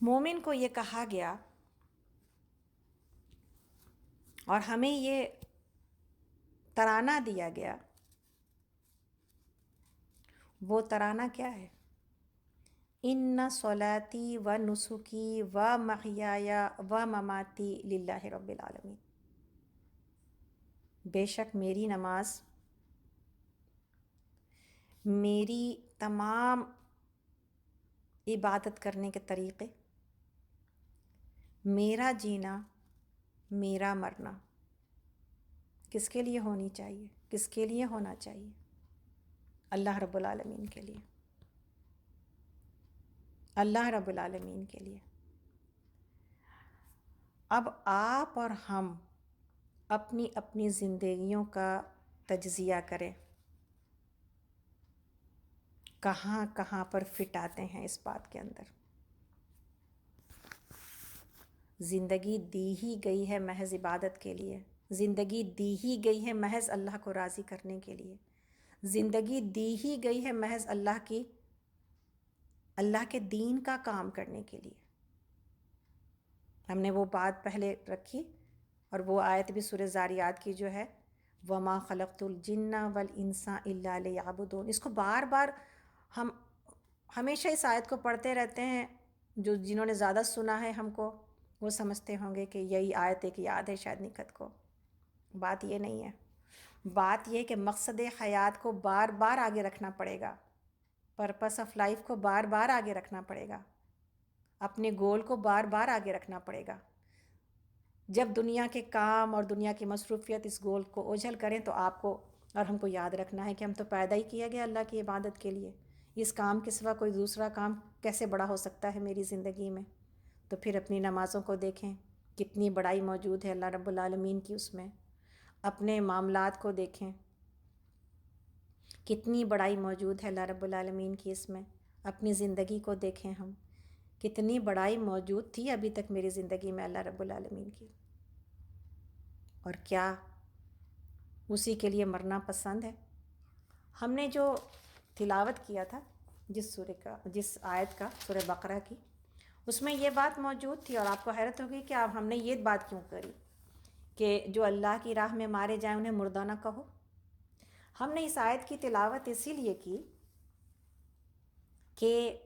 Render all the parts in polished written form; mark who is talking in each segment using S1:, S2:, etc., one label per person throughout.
S1: مومن کو یہ کہا گیا اور ہمیں یہ ترانہ دیا گیا، وہ ترانہ کیا ہے؟ ان صلاتی و نسکی و محیای و مماتی للہ رب العالمین، بے شک میری نماز، میری تمام عبادت کرنے کے طریقے، میرا جینا، میرا مرنا کس کے لیے ہونی چاہیے؟ کس کے لیے ہونا چاہیے؟ اللہ رب العالمین کے لیے، اللہ رب العالمین کے لیے۔ اب آپ اور ہم اپنی اپنی زندگیوں کا تجزیہ کریں، کہاں کہاں پر فٹ آتے ہیں اس بات کے اندر۔ زندگی دی ہی گئی ہے محض عبادت کے لیے، زندگی دی ہی گئی ہے محض اللہ کو راضی کرنے کے لیے، زندگی دی ہی گئی ہے محض اللہ کے دین کا کام کرنے کے لیے۔ ہم نے وہ بات پہلے رکھی، اور وہ آیت بھی سورہ زاریات کی جو ہے وَمَا خَلَقْتُ الْجِنَّ وَالْإِنسَ إِلَّا لِيَعْبُدُونِ، اس کو بار بار ہم ہمیشہ اس آیت کو پڑھتے رہتے ہیں۔ جنہوں نے زیادہ سنا ہے ہم کو، وہ سمجھتے ہوں گے کہ یہی آیت ایک یاد ہے شاید نکت کو۔ بات یہ نہیں ہے، بات یہ کہ مقصد حیات کو بار بار آگے رکھنا پڑے گا، پرپس آف لائف کو بار بار آگے رکھنا پڑے گا، اپنے گول کو بار بار آگے رکھنا پڑے گا۔ جب دنیا کے کام اور دنیا کی مصروفیت اس گول کو اوجھل کریں تو آپ کو اور ہم کو یاد رکھنا ہے کہ ہم تو پیدا ہی کیا گیا اللہ کی عبادت کے لیے۔ اس کام کے سوا کوئی دوسرا کام کیسے بڑا ہو سکتا ہے میری زندگی میں؟ تو پھر اپنی نمازوں کو دیکھیں، کتنی بڑائی موجود ہے اللہ رب العالمین کی اس میں۔ اپنے معاملات کو دیکھیں، کتنی بڑائی موجود ہے اللہ رب العالمین کی اس میں۔ اپنی زندگی کو دیکھیں ہم، کتنی بڑائی موجود تھی ابھی تک میری زندگی میں اللہ رب العالمین کی، اور کیا اسی کے لیے مرنا پسند ہے؟ ہم نے جو تلاوت کیا تھا جس آیت کا، سورہ بقرہ کی، اس میں یہ بات موجود تھی، اور آپ کو حیرت ہوگی کہ اب ہم نے یہ بات کیوں کری کہ جو اللہ کی راہ میں مارے جائیں انہیں مردہ نہ کہو۔ ہم نے اس آیت کی تلاوت اسی لیے کی کہ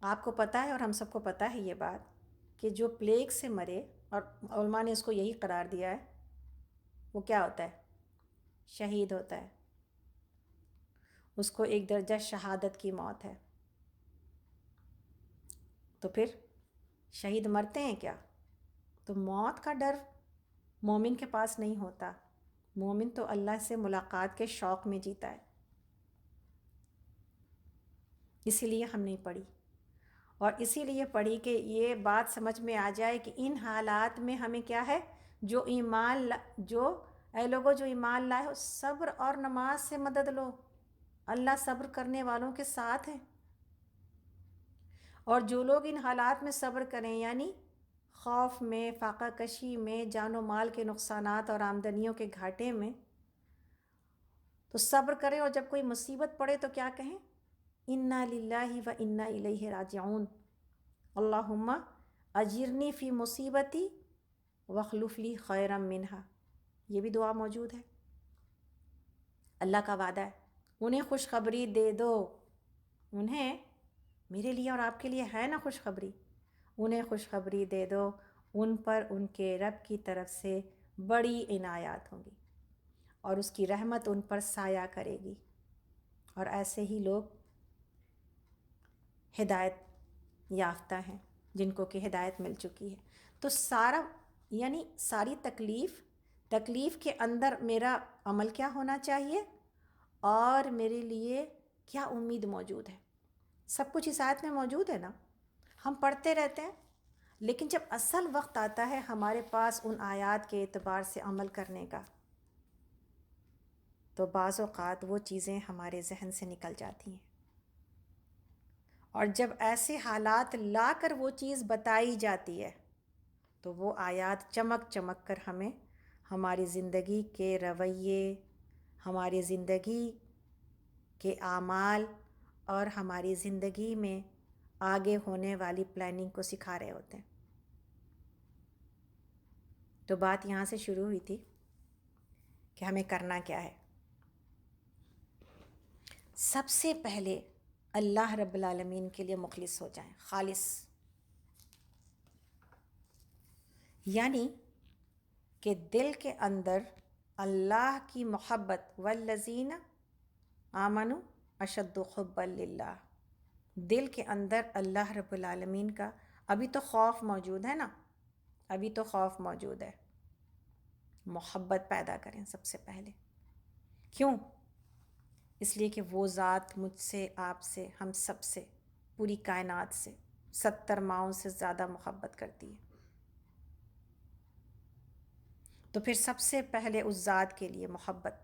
S1: آپ کو پتہ ہے اور ہم سب کو پتہ ہے یہ بات کہ جو پلیگ سے مرے، اور علماء نے اس کو یہی قرار دیا ہے، وہ کیا ہوتا ہے؟ شہید ہوتا ہے، اس کو ایک درجہ شہادت کی موت ہے۔ تو پھر شہید مرتے ہیں کیا؟ تو موت کا ڈر مومن کے پاس نہیں ہوتا، مومن تو اللہ سے ملاقات کے شوق میں جیتا ہے۔ اسی لیے ہم نہیں پڑھی، اور اسی لیے پڑھی کہ یہ بات سمجھ میں آ جائے کہ ان حالات میں ہمیں کیا ہے، اے لوگوں جو ایمان لائے ہو، صبر اور نماز سے مدد لو، اللہ صبر کرنے والوں کے ساتھ ہیں۔ اور جو لوگ ان حالات میں صبر کریں، یعنی خوف میں، فاقہ کشی میں، جان و مال کے نقصانات اور آمدنیوں کے گھاٹے میں، تو صبر کریں، اور جب کوئی مصیبت پڑے تو کیا کہیں؟ انا للہ و انا الیہ راجعون، اللہم اجرنی فی مصیبتی واخلف لی خیرا منہا۔ یہ بھی دعا موجود ہے۔ اللہ کا وعدہ ہے، انہیں خوشخبری دے دو، انہیں، میرے لیے اور آپ کے لیے ہے نا خوشخبری، انہیں خوشخبری دے دو، ان پر ان کے رب کی طرف سے بڑی عنایات ہوں گی، اور اس کی رحمت ان پر سایہ کرے گی، اور ایسے ہی لوگ ہدایت یافتہ ہیں جن کو کہ ہدایت مل چکی ہے۔ تو ساری تکلیف کے اندر میرا عمل کیا ہونا چاہیے، اور میرے لیے کیا امید موجود ہے، سب کچھ اس آیت میں موجود ہے نا۔ ہم پڑھتے رہتے ہیں، لیکن جب اصل وقت آتا ہے ہمارے پاس ان آیات کے اعتبار سے عمل کرنے کا، تو بعض اوقات وہ چیزیں ہمارے ذہن سے نکل جاتی ہیں، اور جب ایسے حالات لا کر وہ چیز بتائی جاتی ہے تو وہ آیات چمک چمک کر ہمیں ہماری زندگی کے رویے، ہماری زندگی کے اعمال، اور ہماری زندگی میں آگے ہونے والی پلاننگ کو سکھا رہے ہوتے ہیں. تو بات یہاں سے شروع ہوئی تھی کہ ہمیں کرنا کیا ہے. سب سے پہلے اللہ رب العالمین کے لیے مخلص ہو جائیں، خالص. یعنی کہ دل کے اندر اللہ کی محبت، والذین آمنوا اشد حبا للہ، دل کے اندر اللہ رب العالمین کا ابھی تو خوف موجود ہے نا، ابھی تو خوف موجود ہے. محبت پیدا کریں سب سے پہلے. کیوں؟ اس لیے کہ وہ ذات مجھ سے، آپ سے، ہم سب سے، پوری کائنات سے 70 ماؤں سے زیادہ محبت کرتی ہے. تو پھر سب سے پہلے اس ذات کے لیے محبت.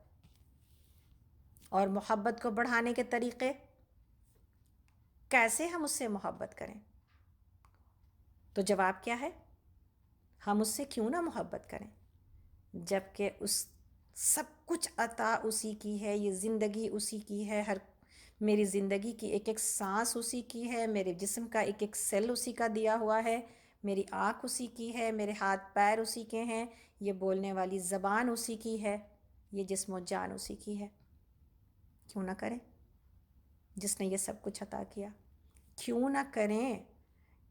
S1: اور محبت کو بڑھانے کے طریقے کیسے ہم اس سے محبت کریں؟ تو جواب کیا ہے؟ ہم اس سے کیوں نہ محبت کریں جب کہ اس سب کچھ عطا اسی کی ہے، یہ زندگی اسی کی ہے، میری زندگی کی ایک ایک سانس اسی کی ہے، میرے جسم کا ایک ایک سیل اسی کا دیا ہوا ہے، میری آنکھ اسی کی ہے، میرے ہاتھ پیر اسی کے ہیں، یہ بولنے والی زبان اسی کی ہے، یہ جسم و جان اسی کی ہے. کیوں نہ کریں جس نے یہ سب کچھ عطا کیا؟ کیوں نہ کریں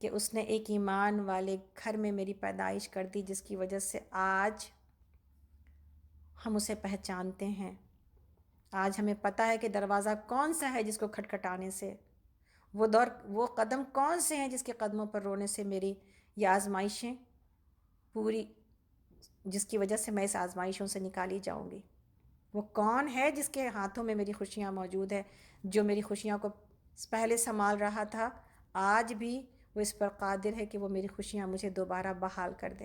S1: کہ اس نے ایک ایمان والے گھر میں میری پیدائش کر دی، جس کی وجہ سے آج ہم اسے پہچانتے ہیں. آج ہمیں پتہ ہے کہ دروازہ کون سا ہے جس کو کھٹکھٹانے سے، وہ قدم کون سے ہیں جس کے قدموں پر رونے سے میری یہ آزمائشیں پوری، جس کی وجہ سے میں اس آزمائشوں سے نکالی جاؤں گی. وہ کون ہے جس کے ہاتھوں میں میری خوشیاں موجود ہے، جو میری خوشیاں کو پہلے سنبھال رہا تھا، آج بھی وہ اس پر قادر ہے کہ وہ میری خوشیاں مجھے دوبارہ بحال کر دے.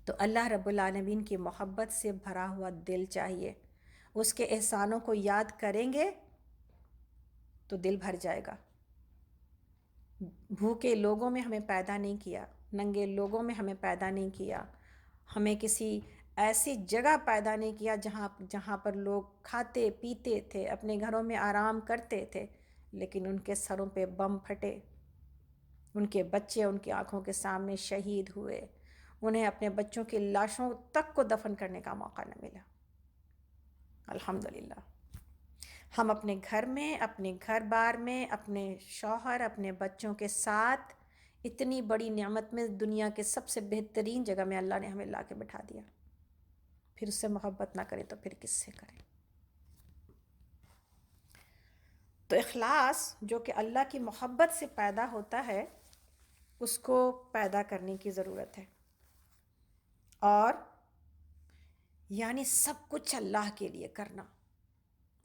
S1: تو اللہ رب العالمین کی محبت سے بھرا ہوا دل چاہیے. اس کے احسانوں کو یاد کریں گے تو دل بھر جائے گا. بھوکے لوگوں میں ہمیں پیدا نہیں کیا، ننگے لوگوں میں ہمیں پیدا نہیں کیا، ہمیں کسی ایسی جگہ پیدا نہیں کیا جہاں پر لوگ کھاتے پیتے تھے، اپنے گھروں میں آرام کرتے تھے، لیکن ان کے سروں پہ بم پھٹے، ان کے بچے ان کی آنکھوں کے سامنے شہید ہوئے، انہیں اپنے بچوں کی لاشوں تک کو دفن کرنے کا موقع نہ ملا. الحمدللہ ہم اپنے گھر میں، اپنے گھر بار میں، اپنے شوہر، اپنے بچوں کے ساتھ اتنی بڑی نعمت میں، دنیا کے سب سے بہترین جگہ میں اللہ نے ہمیں لا کے بٹھا دیا. پھر اس سے محبت نہ کریں تو پھر کس سے کریں؟ تو اخلاص جو کہ اللہ کی محبت سے پیدا ہوتا ہے، اس کو پیدا کرنے کی ضرورت ہے. اور یعنی سب کچھ اللہ کے لیے کرنا،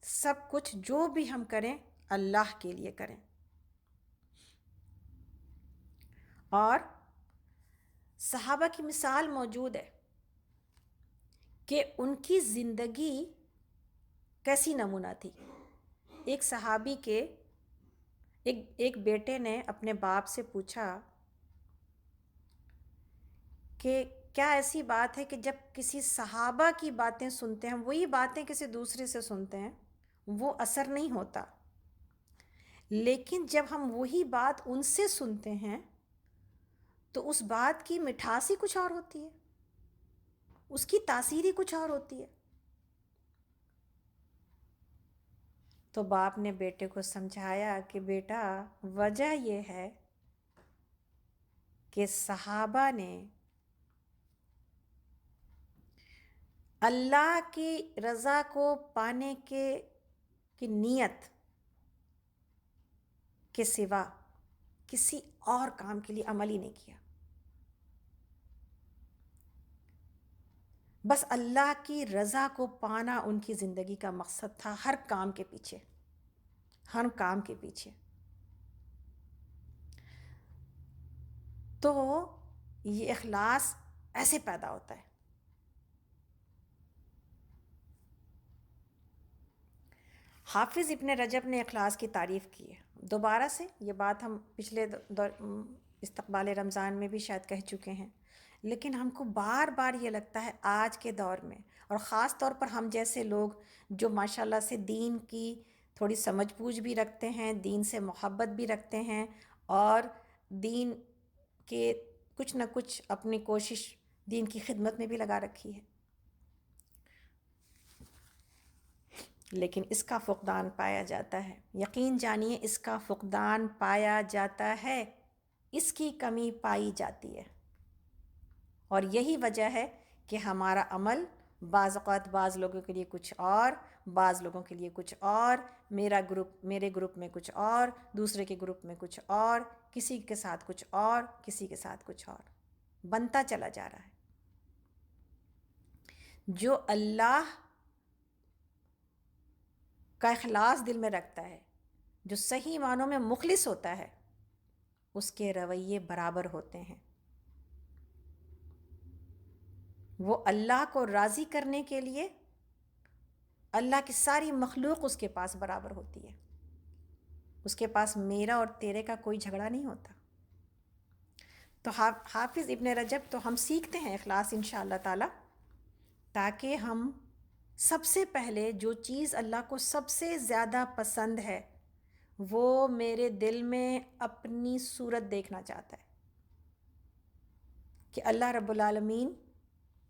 S1: سب کچھ جو بھی ہم کریں اللہ کے لیے کریں. اور صحابہ کی مثال موجود ہے کہ ان کی زندگی کیسی نمونہ تھی. ایک صحابی کے ایک بیٹے نے اپنے باپ سے پوچھا کہ کیا ایسی بات ہے کہ جب کسی صحابہ کی باتیں سنتے ہیں، وہی باتیں کسی دوسرے سے سنتے ہیں، وہ اثر نہیں ہوتا، لیکن جب ہم وہی بات ان سے سنتے ہیں تو اس بات کی مٹھاس ہی کچھ اور ہوتی ہے، اس کی تاثیر ہی کچھ اور ہوتی ہے. تو باپ نے بیٹے کو سمجھایا کہ بیٹا، وجہ یہ ہے کہ صحابہ نے اللہ کی رضا کو پانے کی نیت کے سوا کسی اور کام کے لیے عمل ہی نہیں کیا. بس اللہ کی رضا کو پانا ان کی زندگی کا مقصد تھا، ہر کام کے پیچھے، ہر کام کے پیچھے. تو یہ اخلاص ایسے پیدا ہوتا ہے. حافظ ابن رجب نے اخلاص کی تعریف کی ہے. دوبارہ سے یہ بات ہم پچھلے استقبال رمضان میں بھی شاید کہہ چکے ہیں، لیکن ہم کو بار بار یہ لگتا ہے آج کے دور میں، اور خاص طور پر ہم جیسے لوگ جو ماشاءاللہ سے دین کی تھوڑی سمجھ بوجھ بھی رکھتے ہیں، دین سے محبت بھی رکھتے ہیں، اور دین کے کچھ نہ کچھ اپنی کوشش دین کی خدمت میں بھی لگا رکھی ہے، لیکن اس کا فقدان پایا جاتا ہے۔ یقین جانیے اس کا فقدان پایا جاتا ہے، اس کی کمی پائی جاتی ہے، اور یہی وجہ ہے کہ ہمارا عمل بعض اوقات بعض لوگوں کے لیے کچھ اور، بعض لوگوں کے لیے کچھ اور، میرے گروپ میں کچھ اور، دوسرے کے گروپ میں کچھ اور، کسی کے ساتھ کچھ اور، کسی کے ساتھ کچھ اور بنتا چلا جا رہا ہے۔ جو اللہ کا اخلاص دل میں رکھتا ہے، جو صحیح معنوں میں مخلص ہوتا ہے، اس کے رویے برابر ہوتے ہیں۔ وہ اللہ کو راضی کرنے کے لیے اللہ کی ساری مخلوق اس کے پاس برابر ہوتی ہے، اس کے پاس میرا اور تیرے کا کوئی جھگڑا نہیں ہوتا۔ تو حافظ ابن رجب تو ہم سیکھتے ہیں اخلاص انشاءاللہ تعالی، تاکہ ہم سب سے پہلے جو چیز اللہ کو سب سے زیادہ پسند ہے وہ میرے دل میں اپنی صورت دیکھنا چاہتا ہے، کہ اللہ رب العالمین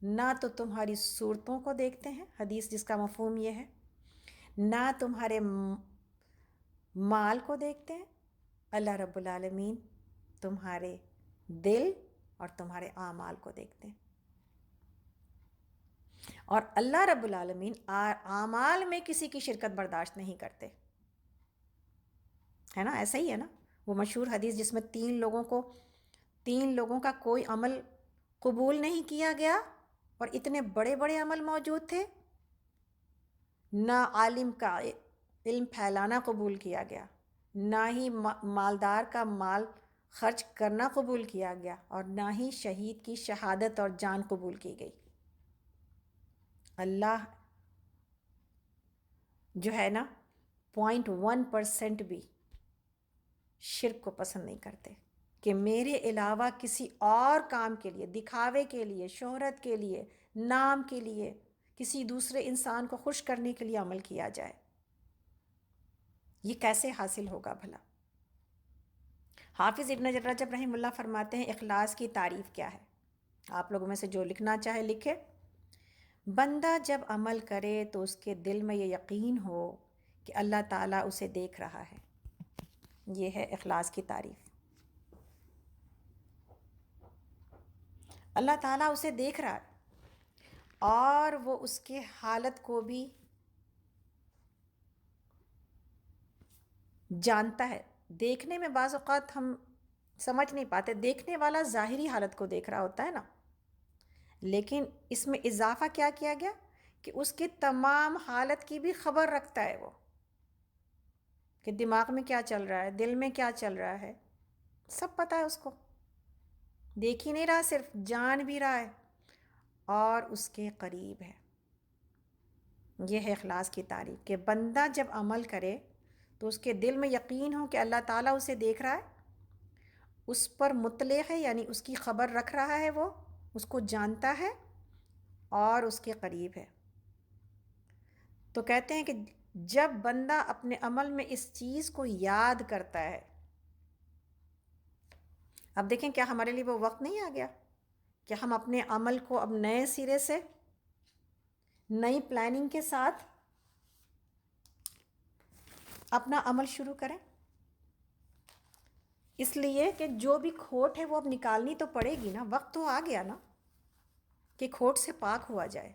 S1: نہ تو تمہاری صورتوں کو دیکھتے ہیں، حدیث جس کا مفہوم یہ ہے، نہ تمہارے مال کو دیکھتے ہیں، اللہ رب العالمین تمہارے دل اور تمہارے اعمال کو دیکھتے ہیں۔ اور اللہ رب العالمین اعمال میں کسی کی شرکت برداشت نہیں کرتے، ہے نا؟ ایسا ہی ہے نا وہ مشہور حدیث جس میں تین لوگوں کا کوئی عمل قبول نہیں کیا گیا، اور اتنے بڑے بڑے عمل موجود تھے، نہ عالم کا علم پھیلانا قبول کیا گیا، نہ ہی مالدار کا مال خرچ کرنا قبول کیا گیا، اور نہ ہی شہید کی شہادت اور جان قبول کی گئی۔ اللہ جو ہے نا 0.1% بھی شرک کو پسند نہیں کرتے، کہ میرے علاوہ کسی اور کام کے لیے، دکھاوے کے لیے، شہرت کے لیے، نام کے لیے، کسی دوسرے انسان کو خوش کرنے کے لیے عمل کیا جائے، یہ کیسے حاصل ہوگا بھلا؟ حافظ ابن رجب رحمہ اللہ فرماتے ہیں اخلاص کی تعریف کیا ہے؟ آپ لوگوں میں سے جو لکھنا چاہے لکھے۔ بندہ جب عمل کرے تو اس کے دل میں یہ یقین ہو کہ اللہ تعالیٰ اسے دیکھ رہا ہے، یہ ہے اخلاص کی تعریف۔ اللہ تعالیٰ اسے دیکھ رہا ہے، اور وہ اس کے حالت کو بھی جانتا ہے۔ دیکھنے میں بعض اوقات ہم سمجھ نہیں پاتے، دیکھنے والا ظاہری حالت کو دیکھ رہا ہوتا ہے نا، لیکن اس میں اضافہ کیا کیا گیا کہ اس کی تمام حالت کی بھی خبر رکھتا ہے وہ، کہ دماغ میں کیا چل رہا ہے، دل میں کیا چل رہا ہے، سب پتہ ہے اس کو، دیکھ ہی نہیں رہا، صرف جان بھی رہا ہے اور اس کے قریب ہے۔ یہ ہے اخلاص کی تعریف، کہ بندہ جب عمل کرے تو اس کے دل میں یقین ہو کہ اللہ تعالیٰ اسے دیکھ رہا ہے، اس پر مطلع ہے، یعنی اس کی خبر رکھ رہا ہے، وہ اس کو جانتا ہے اور اس کے قریب ہے۔ تو کہتے ہیں کہ جب بندہ اپنے عمل میں اس چیز کو یاد کرتا ہے، اب دیکھیں کیا ہمارے لیے وہ وقت نہیں آ گیا کہ ہم اپنے عمل کو اب نئے سرے سے، نئی پلاننگ کے ساتھ اپنا عمل شروع کریں؟ اس لیے کہ جو بھی کھوٹ ہے وہ اب نکالنی تو پڑے گی نا، وقت تو آ گیا نا کہ کھوٹ سے پاک ہوا جائے۔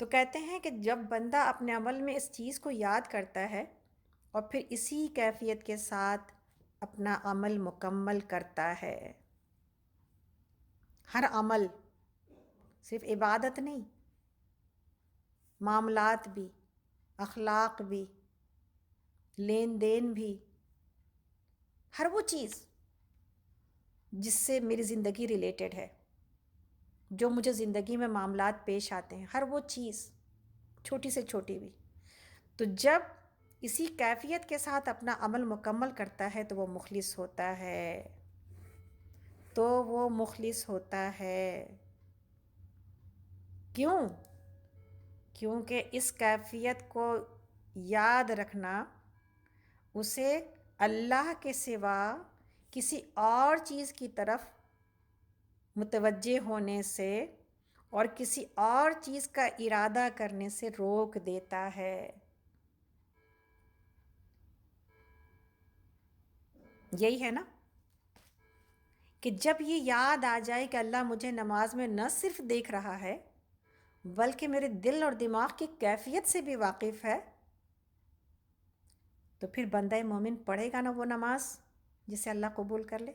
S1: تو کہتے ہیں کہ جب بندہ اپنے عمل میں اس چیز کو یاد کرتا ہے اور پھر اسی کیفیت کے ساتھ اپنا عمل مکمل کرتا ہے، ہر عمل، صرف عبادت نہیں، معاملات بھی، اخلاق بھی، لین دین بھی، ہر وہ چیز جس سے میری زندگی ریلیٹڈ ہے، جو مجھے زندگی میں معاملات پیش آتے ہیں، ہر وہ چیز چھوٹی سے چھوٹی بھی، تو جب اسی کیفیت کے ساتھ اپنا عمل مکمل کرتا ہے تو وہ مخلص ہوتا ہے، تو وہ مخلص ہوتا ہے۔ کیوں؟ کیونکہ اس کیفیت کو یاد رکھنا اسے اللہ کے سوا کسی اور چیز کی طرف متوجہ ہونے سے اور کسی اور چیز کا ارادہ کرنے سے روک دیتا ہے۔ یہی ہے نا کہ جب یہ یاد آ جائے کہ اللہ مجھے نماز میں نہ صرف دیکھ رہا ہے بلکہ میرے دل اور دماغ کی کیفیت سے بھی واقف ہے، تو پھر بندہ مومن پڑھے گا نا وہ نماز جسے اللہ قبول کر لے۔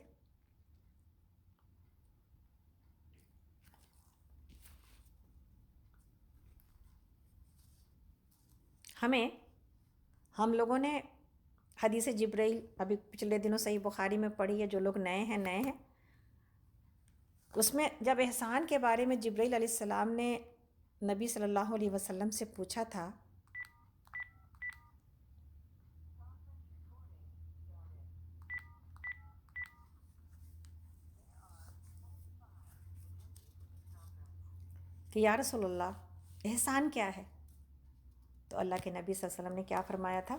S1: ہم لوگوں نے حدیث جبرائیل ابھی پچھلے دنوں صحیح بخاری میں پڑھی ہے، جو لوگ نئے ہیں اس میں جب احسان کے بارے میں جبرائیل علیہ السلام نے نبی صلی اللہ علیہ وسلم سے پوچھا تھا کہ یا رسول اللہ احسان کیا ہے، تو اللہ کے نبی صلی اللہ علیہ وسلم نے کیا فرمایا تھا؟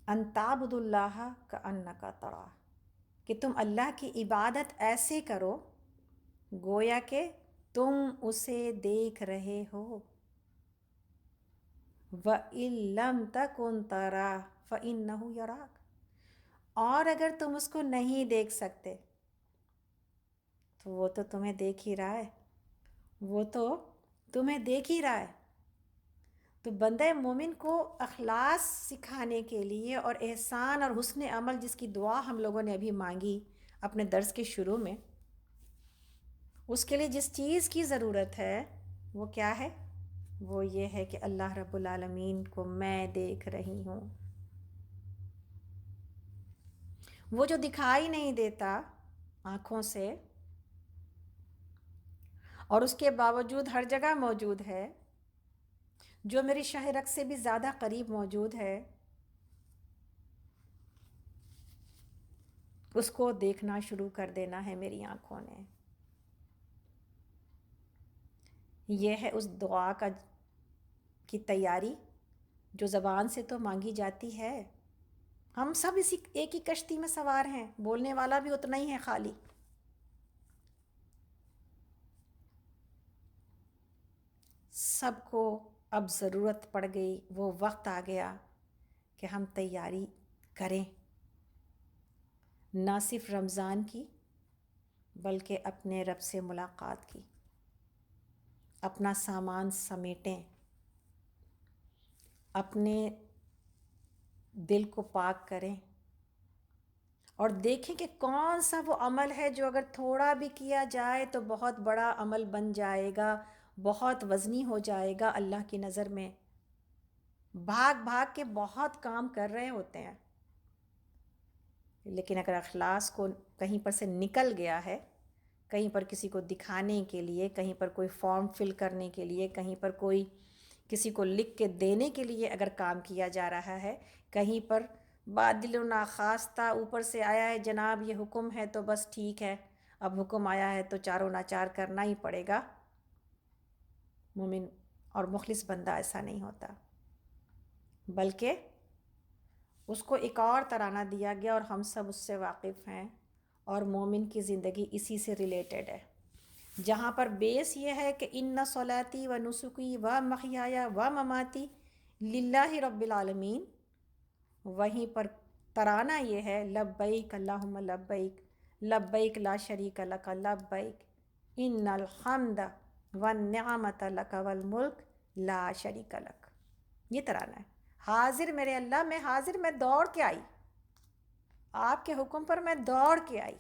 S1: ان تعبد اللہ کأنک تراہ، کہ تم اللہ کی عبادت ایسے کرو گویا کہ تم اسے دیکھ رہے ہو۔ وَإِن لَّمْ تَكُن تَرَاهُ فَإِنَّهُ يَرَاكَ، اور اگر تم اس کو نہیں دیکھ سکتے تو وہ تو تمہیں دیکھ ہی رہا ہے، وہ تو تمہیں دیکھ ہی رہا ہے۔ تو بندہ مومن کو اخلاص سکھانے کے لیے اور احسان اور حسن عمل جس کی دعا ہم لوگوں نے ابھی مانگی اپنے درس کے شروع میں، اس کے لیے جس چیز کی ضرورت ہے وہ کیا ہے؟ وہ یہ ہے کہ اللہ رب العالمین کو میں دیکھ رہی ہوں۔ وہ جو دکھائی نہیں دیتا آنکھوں سے اور اس کے باوجود ہر جگہ موجود ہے، جو میری شہ رگ سے بھی زیادہ قریب موجود ہے، اس کو دیکھنا شروع کر دینا ہے میری آنکھوں نے۔ یہ ہے اس دعا کی تیاری جو زبان سے تو مانگی جاتی ہے۔ ہم سب اسی ایک ہی کشتی میں سوار ہیں، بولنے والا بھی اتنا ہی ہے خالی۔ سب کو اب ضرورت پڑ گئی، وہ وقت آ گیا کہ ہم تیاری کریں، نہ صرف رمضان کی بلکہ اپنے رب سے ملاقات کی۔ اپنا سامان سمیٹیں، اپنے دل کو پاک کریں اور دیکھیں کہ کون سا وہ عمل ہے جو اگر تھوڑا بھی کیا جائے تو بہت بڑا عمل بن جائے گا، بہت وزنی ہو جائے گا اللہ کی نظر میں۔ بھاگ بھاگ کے بہت کام کر رہے ہوتے ہیں، لیکن اگر اخلاص کو کہیں پر سے نکل گیا ہے، کہیں پر کسی کو دکھانے کے لیے، کہیں پر کوئی فارم فل کرنے کے لیے، کہیں پر کوئی کسی کو لکھ کے دینے کے لیے اگر کام کیا جا رہا ہے، کہیں پر بادل و ناخواستہ اوپر سے آیا ہے جناب یہ حکم ہے تو بس ٹھیک ہے، اب حکم آیا ہے تو چاروں ناچار کرنا ہی پڑے گا، مومن اور مخلص بندہ ایسا نہیں ہوتا، بلکہ اس کو ایک اور ترانہ دیا گیا اور ہم سب اس سے واقف ہیں، اور مومن کی زندگی اسی سے ریلیٹڈ ہے، جہاں پر بیس یہ ہے کہ ان صلاتی و نسکی و محیای و مماتی للہ رب العالمین، وہیں پر ترانہ یہ ہے لبیک اللہم لبیک لبیک لا شریک لک لبیک ان الحمد والنعمت لک والملک لا شریک لک۔ یہ ترانہ ہے، حاضر میرے اللہ، میں حاضر، میں دوڑ کے آئی، آپ کے حکم پر میں دوڑ کے آئی۔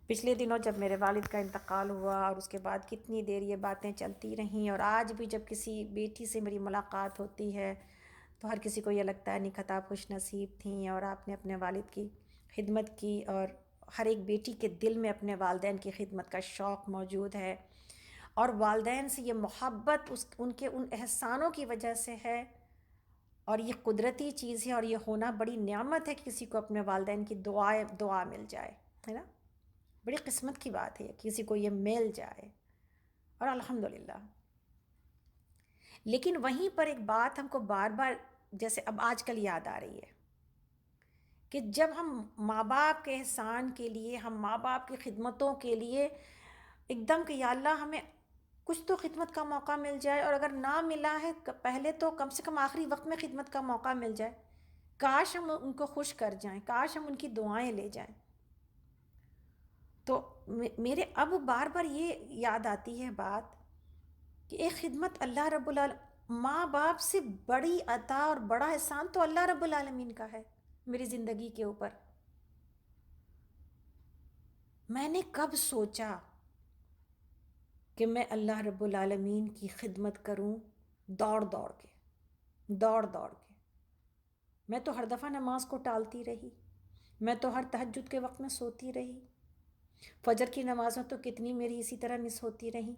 S1: پچھلے دنوں جب میرے والد کا انتقال ہوا اور اس کے بعد کتنی دیر یہ باتیں چلتی رہیں، اور آج بھی جب کسی بیٹی سے میری ملاقات ہوتی ہے تو ہر کسی کو یہ لگتا ہے نکھت آپ خوش نصیب تھیں اور آپ نے اپنے والد کی خدمت کی، اور ہر ایک بیٹی کے دل میں اپنے والدین کی خدمت کا شوق موجود ہے، اور والدین سے یہ محبت ان کے ان احسانوں کی وجہ سے ہے، اور یہ قدرتی چیز ہے، اور یہ ہونا بڑی نعمت ہے کہ کسی کو اپنے والدین کی دعا مل جائے، ہے نا، بڑی قسمت کی بات ہے کسی کو یہ مل جائے، اور الحمدللہ لیکن وہیں پر ایک بات ہم کو بار بار جیسے اب آج کل یاد آ رہی ہے کہ جب ہم ماں باپ کے احسان کے لیے، ہم ماں باپ کی خدمتوں کے لیے ایک دم کہ یا اللہ ہمیں کچھ تو خدمت کا موقع مل جائے، اور اگر نہ ملا ہے پہلے تو کم سے کم آخری وقت میں خدمت کا موقع مل جائے، کاش ہم ان کو خوش کر جائیں، کاش ہم ان کی دعائیں لے جائیں. تو میرے اب بار بار یہ یاد آتی ہے بات کہ ایک خدمت اللہ رب العالمین، ماں باپ سے بڑی عطا اور بڑا احسان تو اللہ رب العالمین کا ہے میری زندگی کے اوپر. میں نے کب سوچا کہ میں اللہ رب العالمین کی خدمت کروں دوڑ دوڑ کے. میں تو ہر دفعہ نماز کو ٹالتی رہی، میں تو ہر تہجد کے وقت میں سوتی رہی، فجر کی نمازوں تو کتنی میری اسی طرح مس ہوتی رہی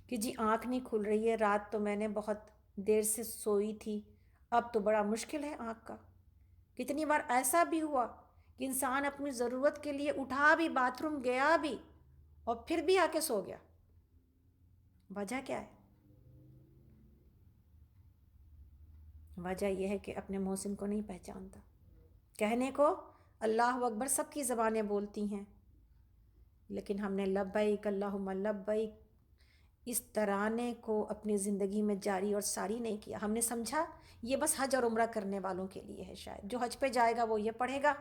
S1: کہ جی آنکھ نہیں کھل رہی ہے، رات تو میں نے بہت دیر سے سوئی تھی، اب تو بڑا مشکل ہے آنکھ کا. کتنی بار ایسا بھی ہوا کہ انسان اپنی ضرورت کے لیے اٹھا بھی، باتھ روم گیا بھی، اور پھر بھی آ کے سو گیا. وجہ کیا ہے؟ وجہ یہ ہے کہ اپنے محسن کو نہیں پہچانتا. کہنے کو اللہ اکبر سب کی زبانیں بولتی ہیں، لیکن ہم نے لبیک اللہم لبیک اس ترانے کو اپنی زندگی میں جاری اور ساری نہیں کیا. ہم نے سمجھا یہ بس حج اور عمرہ کرنے والوں کے لیے ہے، شاید جو حج پہ جائے گا وہ یہ پڑھے گا.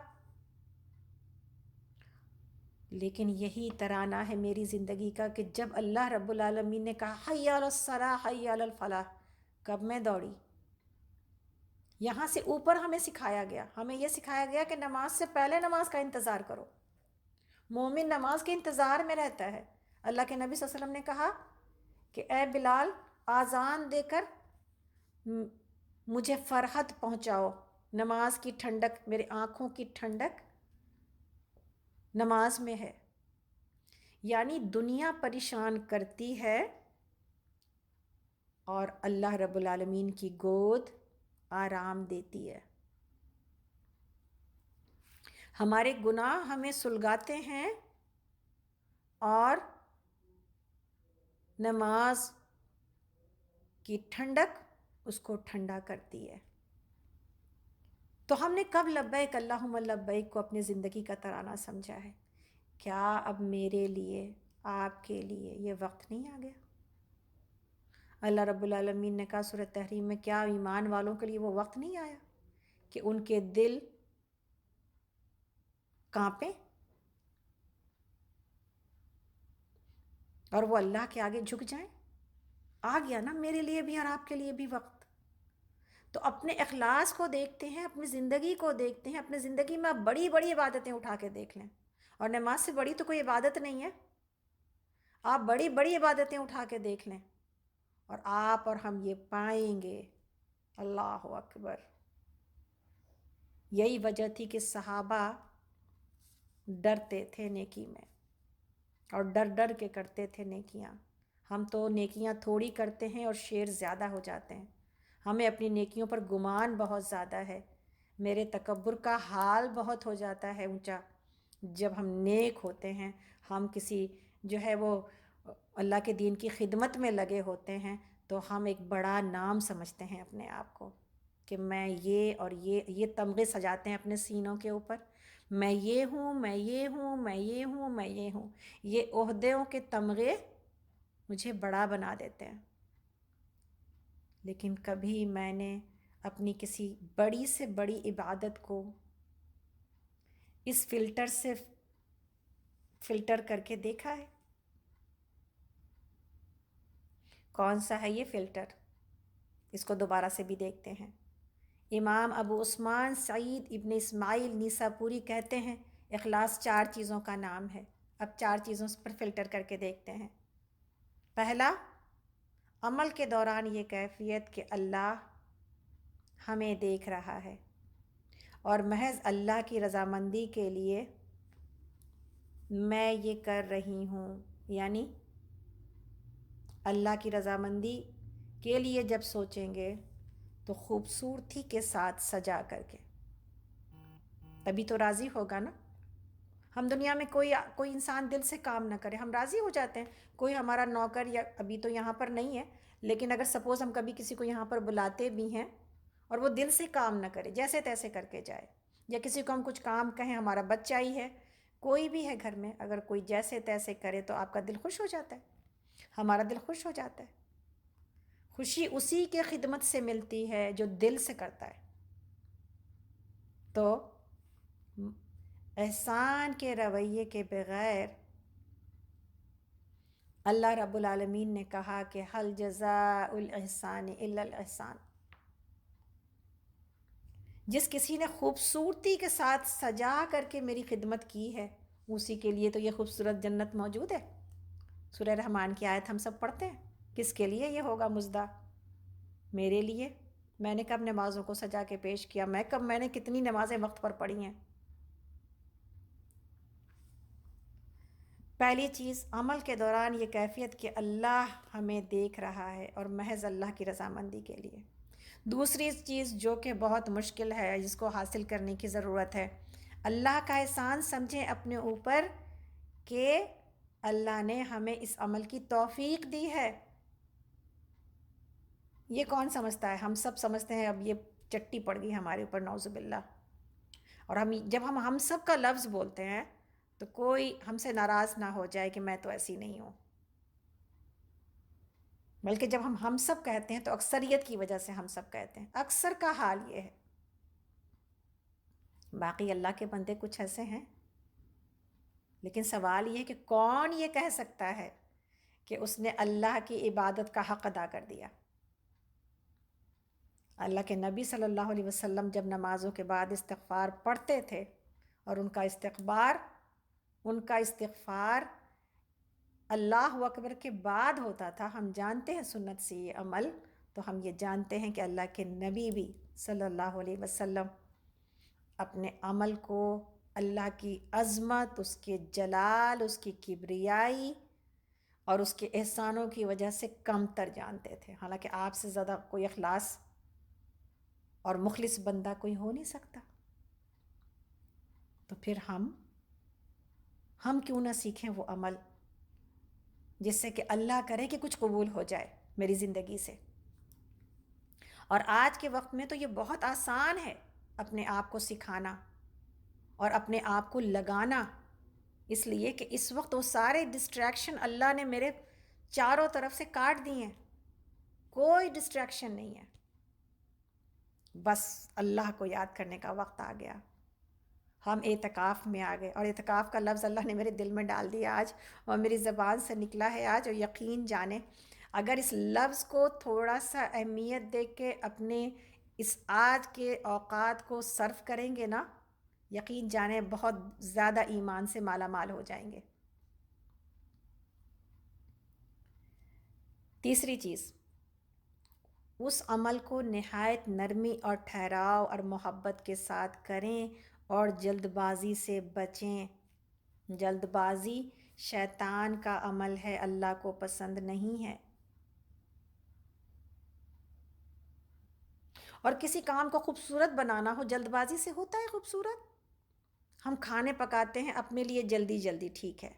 S1: لیکن یہی ترانہ ہے میری زندگی کا کہ جب اللہ رب العالمین نے کہا حی علی الصلاح حی علی الفلاح، کب میں دوڑی. یہاں سے اوپر ہمیں سکھایا گیا، ہمیں یہ سکھایا گیا کہ نماز سے پہلے نماز کا انتظار کرو. مومن نماز کے انتظار میں رہتا ہے. اللہ کے نبی صلی اللہ علیہ وسلم نے کہا کہ اے بلال آذان دے کر مجھے فرحت پہنچاؤ، نماز کی ٹھنڈک، میرے آنکھوں کی ٹھنڈک نماز میں ہے. یعنی دنیا پریشان کرتی ہے اور اللہ رب العالمین کی گود آرام دیتی ہے. ہمارے گناہ ہمیں سلگاتے ہیں اور نماز کی ٹھنڈک اس کو ٹھنڈا کرتی ہے. تو ہم نے کب لبیک اللہم لبیک کو اپنی زندگی کا ترانہ سمجھا ہے؟ کیا اب میرے لیے، آپ کے لیے یہ وقت نہیں آ گیا؟ اللہ رب العالمین نے کہا سورۃ تحریم میں، کیا ایمان والوں کے لیے وہ وقت نہیں آیا کہ ان کے دل کانپیں اور وہ اللہ کے آگے جھک جائیں؟ آ گیا نا میرے لیے بھی اور آپ کے لیے بھی وقت. تو اپنے اخلاص کو دیکھتے ہیں، اپنی زندگی کو دیکھتے ہیں، اپنی زندگی میں آپ بڑی بڑی عبادتیں اٹھا کے دیکھ لیں، اور نماز سے بڑی تو کوئی عبادت نہیں ہے. آپ بڑی بڑی عبادتیں اٹھا کے دیکھ لیں اور آپ اور ہم یہ پائیں گے. اللہ اکبر. یہی وجہ تھی کہ صحابہ ڈرتے تھے نیکی میں اور ڈر ڈر کے کرتے تھے نیکیاں. ہم تو نیکیاں تھوڑی کرتے ہیں اور شیر زیادہ ہو جاتے ہیں. ہمیں اپنی نیکیوں پر گمان بہت زیادہ ہے. میرے تکبر کا حال بہت ہو جاتا ہے اونچا جب ہم نیک ہوتے ہیں، ہم کسی جو ہے وہ اللہ کے دین کی خدمت میں لگے ہوتے ہیں، تو ہم ایک بڑا نام سمجھتے ہیں اپنے آپ کو کہ میں یہ اور یہ تمغے سجاتے ہیں اپنے سینوں کے اوپر، میں یہ ہوں، میں یہ ہوں، میں یہ ہوں، میں یہ ہوں. یہ عہدوں کے تمغے مجھے بڑا بنا دیتے ہیں. لیکن کبھی میں نے اپنی کسی بڑی سے بڑی عبادت کو اس فلٹر سے فلٹر کر کے دیکھا ہے؟ کون سا ہے یہ فلٹر؟ اس کو دوبارہ سے بھی دیکھتے ہیں. امام ابو عثمان سعید ابن اسماعیل نیساپوری کہتے ہیں اخلاص 4 چیزوں کا نام ہے. اب 4 چیزوں پر فلٹر کر کے دیکھتے ہیں. پہلا، عمل کے دوران یہ کیفیت کہ اللہ ہمیں دیکھ رہا ہے اور محض اللہ کی رضامندی کے لیے میں یہ کر رہی ہوں. یعنی اللہ کی رضامندی کے لیے جب سوچیں گے تو خوبصورتی کے ساتھ سجا کر کے، تبھی تو راضی ہوگا نا. ہم دنیا میں کوئی انسان دل سے کام نہ کرے، ہم راضی ہو جاتے ہیں. کوئی ہمارا نوکر یا ابھی تو یہاں پر نہیں ہے لیکن اگر سپوز ہم کبھی کسی کو یہاں پر بلاتے بھی ہیں اور وہ دل سے کام نہ کرے، جیسے تیسے کر کے جائے، یا کسی کو ہم کچھ کام کہیں، ہمارا بچہ ہی ہے، کوئی بھی ہے گھر میں، اگر کوئی جیسے تیسے کرے تو آپ کا دل خوش ہو جاتا ہے، ہمارا دل خوش ہو جاتا ہے۔ خوشی اسی کے خدمت سے ملتی ہے جو دل سے کرتا ہے۔ تو احسان کے رویے کے بغیر اللہ رب العالمین نے کہا کہ حل جزاء الاحسان الا الاحسان۔ جس کسی نے خوبصورتی کے ساتھ سجا کر کے میری خدمت کی ہے، اسی کے لیے تو یہ خوبصورت جنت موجود ہے۔ سورہ رحمان کی آیت ہم سب پڑھتے ہیں، کس کے لیے یہ ہوگا مزدہ؟ میرے لیے۔ میں نے کب نمازوں کو سجا کے پیش کیا؟ میں نے کتنی نمازیں وقت پر پڑھی ہیں؟ پہلی چیز، عمل کے دوران یہ کیفیت کہ اللہ ہمیں دیکھ رہا ہے اور محض اللہ کی رضامندی کے لیے۔ دوسری چیز جو کہ بہت مشکل ہے، جس کو حاصل کرنے کی ضرورت ہے، اللہ کا احسان سمجھیں اپنے اوپر کہ اللہ نے ہمیں اس عمل کی توفیق دی ہے۔ یہ کون سمجھتا ہے؟ ہم سب سمجھتے ہیں اب یہ چٹی پڑ گئی ہمارے اوپر، نعوذ باللہ۔ اور جب ہم سب کا لفظ بولتے ہیں تو کوئی ہم سے ناراض نہ ہو جائے کہ میں تو ایسی نہیں ہوں، بلکہ جب ہم سب کہتے ہیں تو اکثریت کی وجہ سے ہم سب کہتے ہیں، اکثر کا حال یہ ہے۔ باقی اللہ کے بندے کچھ ایسے ہیں، لیکن سوال یہ ہے کہ کون یہ کہہ سکتا ہے کہ اس نے اللہ کی عبادت کا حق ادا کر دیا؟ اللہ کے نبی صلی اللہ علیہ وسلم جب نمازوں کے بعد استغفار پڑھتے تھے اور ان کا استغفار اللہ اکبر کے بعد ہوتا تھا، ہم جانتے ہیں سنت سے یہ عمل، تو ہم یہ جانتے ہیں کہ اللہ کے نبی بھی صلی اللہ علیہ وسلم اپنے عمل کو اللہ کی عظمت، اس کے جلال، اس کی کبریائی اور اس کے احسانوں کی وجہ سے کم تر جانتے تھے۔ حالانکہ آپ سے زیادہ کوئی اخلاص اور مخلص بندہ کوئی ہو نہیں سکتا، تو پھر ہم کیوں نہ سیکھیں وہ عمل جس سے کہ اللہ کرے کہ کچھ قبول ہو جائے میری زندگی سے۔ اور آج کے وقت میں تو یہ بہت آسان ہے اپنے آپ کو سکھانا اور اپنے آپ کو لگانا، اس لیے کہ اس وقت وہ سارے ڈسٹریکشن اللہ نے میرے چاروں طرف سے کاٹ دیے ہیں، کوئی ڈسٹریکشن نہیں ہے، بس اللہ کو یاد کرنے کا وقت آ گیا۔ ہم اعتکاف میں آ گئے، اور اعتکاف کا لفظ اللہ نے میرے دل میں ڈال دیا آج، اور میری زبان سے نکلا ہے آج، اور یقین جانے اگر اس لفظ کو تھوڑا سا اہمیت دے کے اپنے اس آج کے اوقات کو صرف کریں گے نا، یقین جانے بہت زیادہ ایمان سے مالا مال ہو جائیں گے۔ تیسری چیز، اس عمل کو نہایت نرمی اور ٹھہراؤ اور محبت کے ساتھ کریں اور جلد بازی سے بچیں۔ جلد بازی شیطان کا عمل ہے، اللہ کو پسند نہیں ہے۔ اور کسی کام کو خوبصورت بنانا ہو، جلد بازی سے ہوتا ہے خوبصورت؟ ہم کھانے پکاتے ہیں اپنے لیے جلدی جلدی، ٹھیک ہے،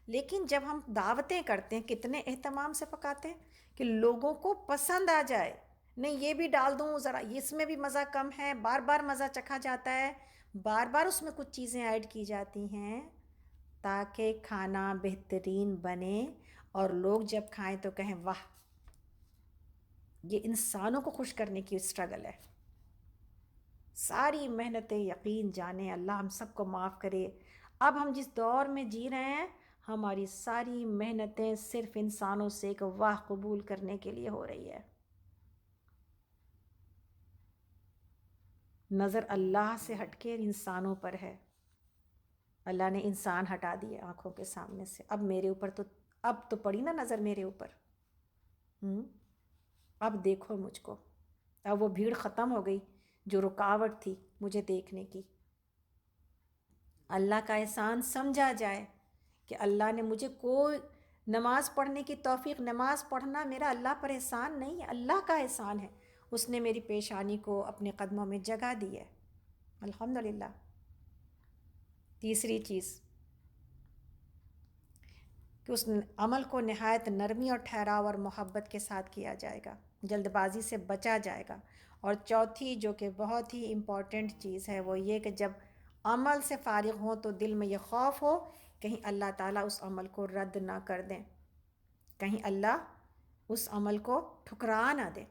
S1: لیکن جب ہم دعوتیں کرتے ہیں کتنے اہتمام سے پکاتے ہیں کہ لوگوں کو پسند آ جائے، نہیں یہ بھی ڈال دوں ذرا، اس میں بھی مزہ کم ہے، بار بار مزہ چکھا جاتا ہے، بار بار اس میں کچھ چیزیں ایڈ کی جاتی ہیں تاکہ کھانا بہترین بنے اور لوگ جب کھائیں تو کہیں واہ۔ یہ انسانوں کو خوش کرنے کی اسٹرگل ہے، ساری محنتیں یقین جانے اللہ ہم سب کو معاف کرے۔ اب ہم جس دور میں جی رہے ہیں، ہماری ساری محنتیں صرف انسانوں سے ایک واہ قبول کرنے کے لیے ہو رہی ہے، نظر اللہ سے ہٹ کے انسانوں پر ہے۔ اللہ نے انسان ہٹا دیے آنکھوں کے سامنے سے، اب میرے اوپر تو اب تو پڑی نا نظر میرے اوپر، اب دیکھو مجھ کو، اب وہ بھیڑ ختم ہو گئی جو رکاوٹ تھی مجھے دیکھنے کی۔ اللہ کا احسان سمجھا جائے کہ اللہ نے مجھے کوئی نماز پڑھنے کی توفیق، نماز پڑھنا میرا اللہ پر احسان نہیں ہے، اللہ کا احسان ہے، اس نے میری پیشانی کو اپنے قدموں میں جگہ دی ہے، الحمدللہ۔ تیسری چیز، کہ اس عمل کو نہایت نرمی اور ٹھہراؤ اور محبت کے ساتھ کیا جائے گا، جلد بازی سے بچا جائے گا۔ اور چوتھی جو کہ بہت ہی امپورٹنٹ چیز ہے وہ یہ کہ جب عمل سے فارغ ہوں تو دل میں یہ خوف ہو کہیں اللہ تعالیٰ اس عمل کو رد نہ کر دیں، کہیں اللہ اس عمل کو ٹھکرا نہ دے۔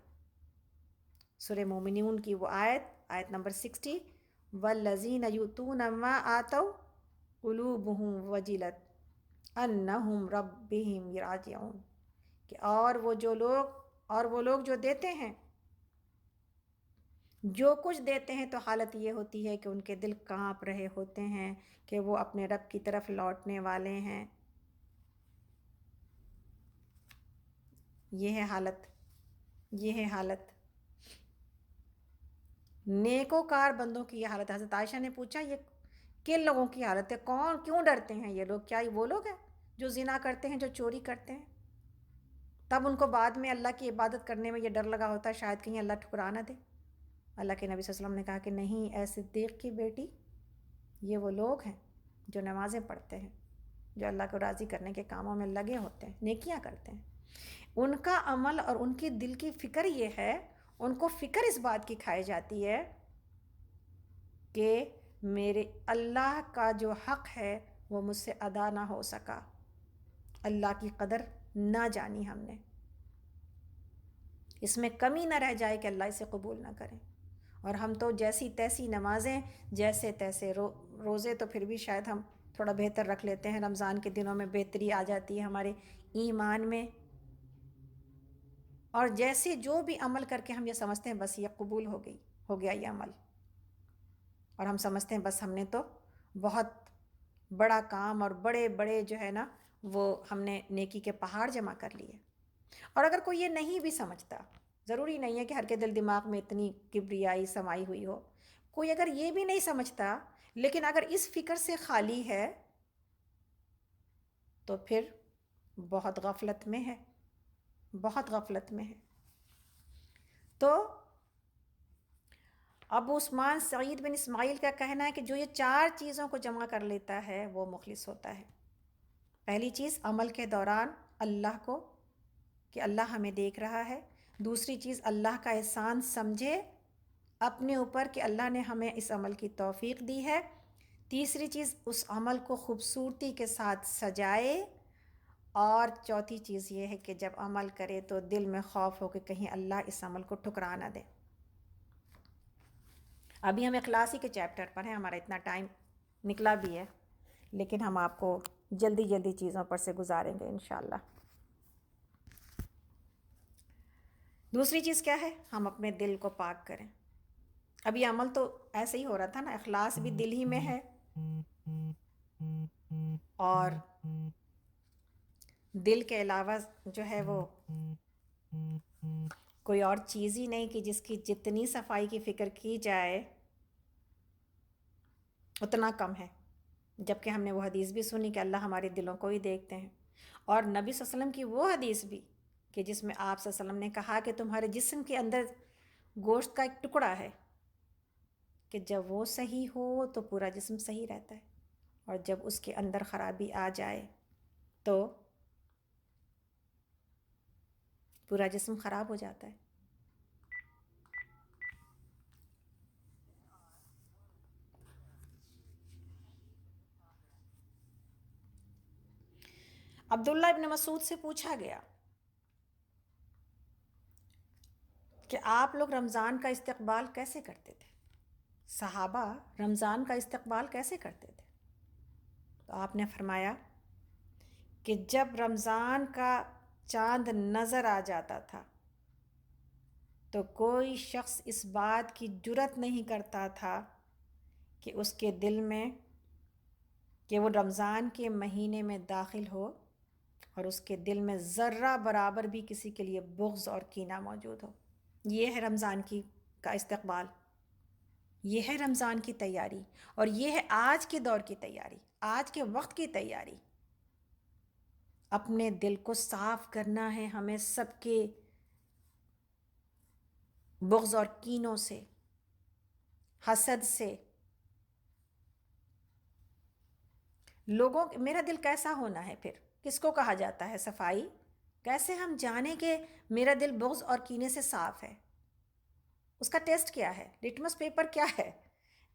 S1: سورہ مومنون کی وہ آیت نمبر 60، والذین یؤتون ما آتوا قلوبہم وجلت انہم ربہم راجعون، کہ اور وہ لوگ جو دیتے ہیں، جو کچھ دیتے ہیں تو حالت یہ ہوتی ہے کہ ان کے دل کانپ رہے ہوتے ہیں کہ وہ اپنے رب کی طرف لوٹنے والے ہیں۔ یہ ہے حالت نیکوکار بندوں کی، یہ حالت۔ حضرت عائشہ نے پوچھا یہ کن لوگوں کی حالت ہے، کیوں ڈرتے ہیں یہ لوگ؟ کیا وہ لوگ ہیں جو زنا کرتے ہیں، جو چوری کرتے ہیں؟ تب ان کو بعد میں اللہ کی عبادت کرنے میں یہ ڈر لگا ہوتا ہے شاید کہیں اللہ ٹھکرا نہ دے۔ اللہ کے نبی صلی اللہ علیہ وسلم نے کہا کہ نہیں اے صدیق کی بیٹی، یہ وہ لوگ ہیں جو نمازیں پڑھتے ہیں، جو اللہ کو راضی کرنے کے کاموں میں لگے ہوتے ہیں، نیکیاں کرتے ہیں۔ ان کا عمل اور ان کی دل کی فکر یہ ہے، ان کو فکر اس بات کی کھائی جاتی ہے کہ میرے اللہ کا جو حق ہے وہ مجھ سے ادا نہ ہو سکا، اللہ کی قدر نہ جانی ہم نے، اس میں کمی نہ رہ جائے کہ اللہ اسے قبول نہ کریں۔ اور ہم تو جیسی تیسی نمازیں، جیسے تیسے روزے تو پھر بھی شاید ہم تھوڑا بہتر رکھ لیتے ہیں، رمضان کے دنوں میں بہتری آ جاتی ہے ہمارے ایمان میں، اور جیسے جو بھی عمل کر کے ہم یہ سمجھتے ہیں بس یہ قبول ہو گیا یہ عمل، اور ہم سمجھتے ہیں بس ہم نے تو بہت بڑا کام اور بڑے بڑے جو ہے نا وہ ہم نے نیکی کے پہاڑ جمع کر لیے۔ اور اگر کوئی یہ نہیں بھی سمجھتا، ضروری نہیں ہے کہ ہر کے دل دماغ میں اتنی کبریائی سمائی ہوئی ہو، کوئی اگر یہ بھی نہیں سمجھتا لیکن اگر اس فکر سے خالی ہے تو پھر بہت غفلت میں ہے، بہت غفلت میں ہے۔ تو ابو عثمان سعید بن اسماعیل کا کہنا ہے کہ جو یہ 4 چیزوں کو جمع کر لیتا ہے وہ مخلص ہوتا ہے۔ پہلی چیز عمل کے دوران اللہ کو، کہ اللہ ہمیں دیکھ رہا ہے۔ دوسری چیز اللہ کا احسان سمجھے اپنے اوپر کہ اللہ نے ہمیں اس عمل کی توفیق دی ہے۔ تیسری چیز اس عمل کو خوبصورتی کے ساتھ سجائے، اور چوتھی چیز یہ ہے کہ جب عمل کرے تو دل میں خوف ہو کہ کہیں اللہ اس عمل کو ٹھکرا نہ دے۔ ابھی ہم اخلاصی کے چیپٹر پر ہیں، ہمارا اتنا ٹائم نکلا بھی ہے، لیکن ہم آپ کو جلدی چیزوں پر سے گزاریں گے انشاءاللہ۔ دوسری چیز کیا ہے؟ ہم اپنے دل کو پاک کریں۔ اب یہ عمل تو ایسے ہی ہو رہا تھا نا، اخلاص بھی دل ہی میں ہے، اور دل کے علاوہ جو ہے وہ کوئی اور چیز ہی نہیں کہ جس کی جتنی صفائی کی فکر کی جائے اتنا کم ہے۔ جبکہ ہم نے وہ حدیث بھی سنی کہ اللہ ہمارے دلوں کو ہی دیکھتے ہیں، اور نبی صلی اللہ علیہ وسلم کی وہ حدیث بھی کہ جس میں آپ صلی اللہ علیہ وسلم نے کہا کہ تمہارے جسم کے اندر گوشت کا ایک ٹکڑا ہے کہ جب وہ صحیح ہو تو پورا جسم صحیح رہتا ہے، اور جب اس کے اندر خرابی آ جائے تو پورا جسم خراب ہو جاتا ہے۔ عبداللہ ابن مسعود سے پوچھا گیا کہ آپ لوگ رمضان کا استقبال کیسے کرتے تھے؟ صحابہ رمضان کا استقبال کیسے کرتے تھے؟ تو آپ نے فرمایا کہ جب رمضان کا چاند نظر آ جاتا تھا تو کوئی شخص اس بات کی جرات نہیں کرتا تھا کہ اس کے دل میں کہ وہ رمضان کے مہینے میں داخل ہو اور اس کے دل میں ذرہ برابر بھی کسی کے لیے بغض اور کینہ موجود ہو۔ یہ ہے رمضان کا استقبال، یہ ہے رمضان کی تیاری، اور یہ ہے آج کے دور کی تیاری، آج کے وقت کی تیاری۔ اپنے دل کو صاف کرنا ہے ہمیں سب کے بغض اور کینوں سے، حسد سے۔ میرا دل کیسا ہونا ہے پھر کس کو کہا جاتا ہے صفائی؟ کیسے ہم جانیں کہ میرا دل بغض اور کینے سے صاف ہے؟ اس کا ٹیسٹ کیا ہے؟ لٹمس پیپر کیا ہے؟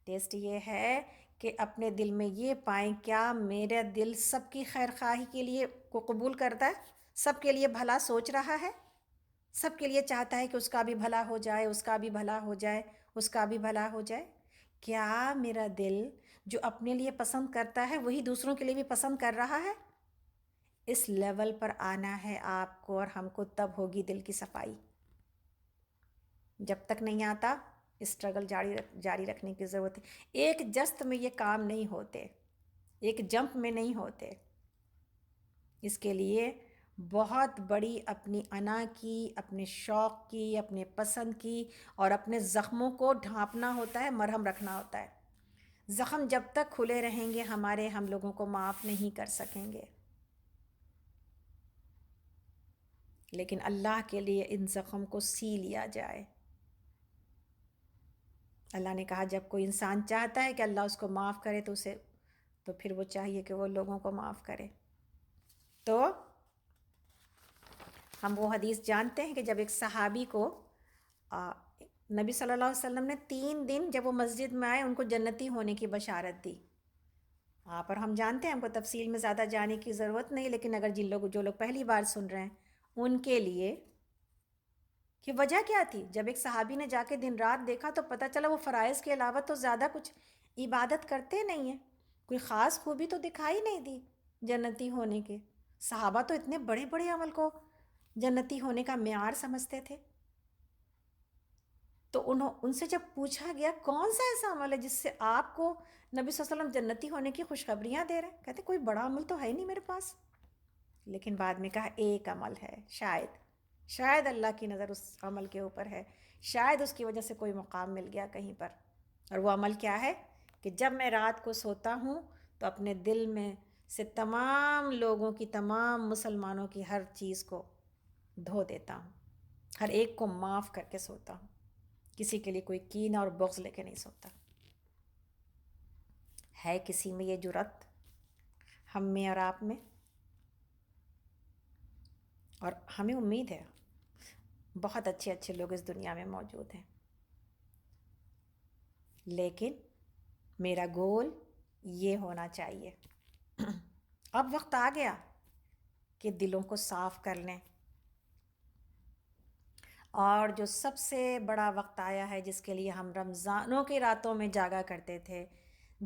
S1: ٹیسٹ یہ ہے کہ اپنے دل میں یہ پائیں کیا میرا دل سب کی خیر خواہی کے لیے کو قبول کرتا ہے، سب کے لیے بھلا سوچ رہا ہے، سب کے لیے چاہتا ہے کہ اس کا بھی بھلا ہو جائے، اس کا بھی بھلا ہو جائے، اس کا بھی بھلا ہو جائے۔ کیا میرا دل جو اپنے لیے پسند کرتا ہے وہی دوسروں کے لیے بھی پسند کر رہا ہے؟ اس لیول پر آنا ہے آپ کو اور ہم کو، تب ہوگی دل کی صفائی۔ جب تک نہیں آتا اسٹرگل جاری رکھنے کی ضرورت ہے۔ ایک جست میں یہ کام نہیں ہوتے، ایک جمپ میں نہیں ہوتے۔ اس کے لیے بہت بڑی اپنی انا کی، اپنے شوق کی، اپنے پسند کی اور اپنے زخموں کو ڈھانپنا ہوتا ہے، مرہم رکھنا ہوتا ہے۔ زخم جب تک کھلے رہیں گے ہمارے، ہم لوگوں کو معاف نہیں کر سکیں گے۔ لیکن اللہ کے لیے ان زخم کو سی لیا جائے۔ اللہ نے کہا جب کوئی انسان چاہتا ہے کہ اللہ اس کو معاف کرے تو پھر وہ چاہیے کہ وہ لوگوں کو معاف کرے۔ تو ہم وہ حدیث جانتے ہیں کہ جب ایک صحابی کو نبی صلی اللہ علیہ وسلم نے 3 دن جب وہ مسجد میں آئے ان کو جنتی ہونے کی بشارت دی۔ پر ہم جانتے ہیں، ہم کو تفصیل میں زیادہ جانے کی ضرورت نہیں، لیکن اگر جو لوگ پہلی بار سن رہے ہیں ان کے لیے کہ وجہ کیا تھی؟ جب ایک صحابی نے جا کے دن رات دیکھا تو پتہ چلا وہ فرائض کے علاوہ تو زیادہ کچھ عبادت کرتے نہیں ہیں، کوئی خاص خوبی تو دکھائی نہیں دی جنتی ہونے کے۔ صحابہ تو اتنے بڑے بڑے عمل کو جنتی ہونے کا معیار سمجھتے تھے۔ تو ان سے جب پوچھا گیا کون سا ایسا عمل ہے جس سے آپ کو نبی صلی اللہ علیہ وسلم جنتی ہونے کی خوشخبریاں دے رہے ہیں، کہتے کوئی بڑا عمل تو ہے ہی نہیں میرے پاس، لیکن بعد میں کہا ایک عمل ہے، شاید اللہ کی نظر اس عمل کے اوپر ہے، شاید اس کی وجہ سے کوئی مقام مل گیا کہیں پر۔ اور وہ عمل کیا ہے کہ جب میں رات کو سوتا ہوں تو اپنے دل میں سے تمام لوگوں کی، تمام مسلمانوں کی ہر چیز کو دھو دیتا ہوں، ہر ایک کو معاف کر کے سوتا ہوں، کسی کے لیے کوئی کینہ اور بغض لے کے نہیں سوتا۔ ہے کسی میں یہ جرأت؟ ہم میں اور آپ میں؟ اور ہمیں امید ہے بہت اچھے اچھے لوگ اس دنیا میں موجود ہیں، لیکن میرا گول یہ ہونا چاہیے۔ اب وقت آ گیا کہ دلوں کو صاف کر لیں، اور جو سب سے بڑا وقت آیا ہے جس کے لیے ہم رمضانوں کی راتوں میں جاگا کرتے تھے،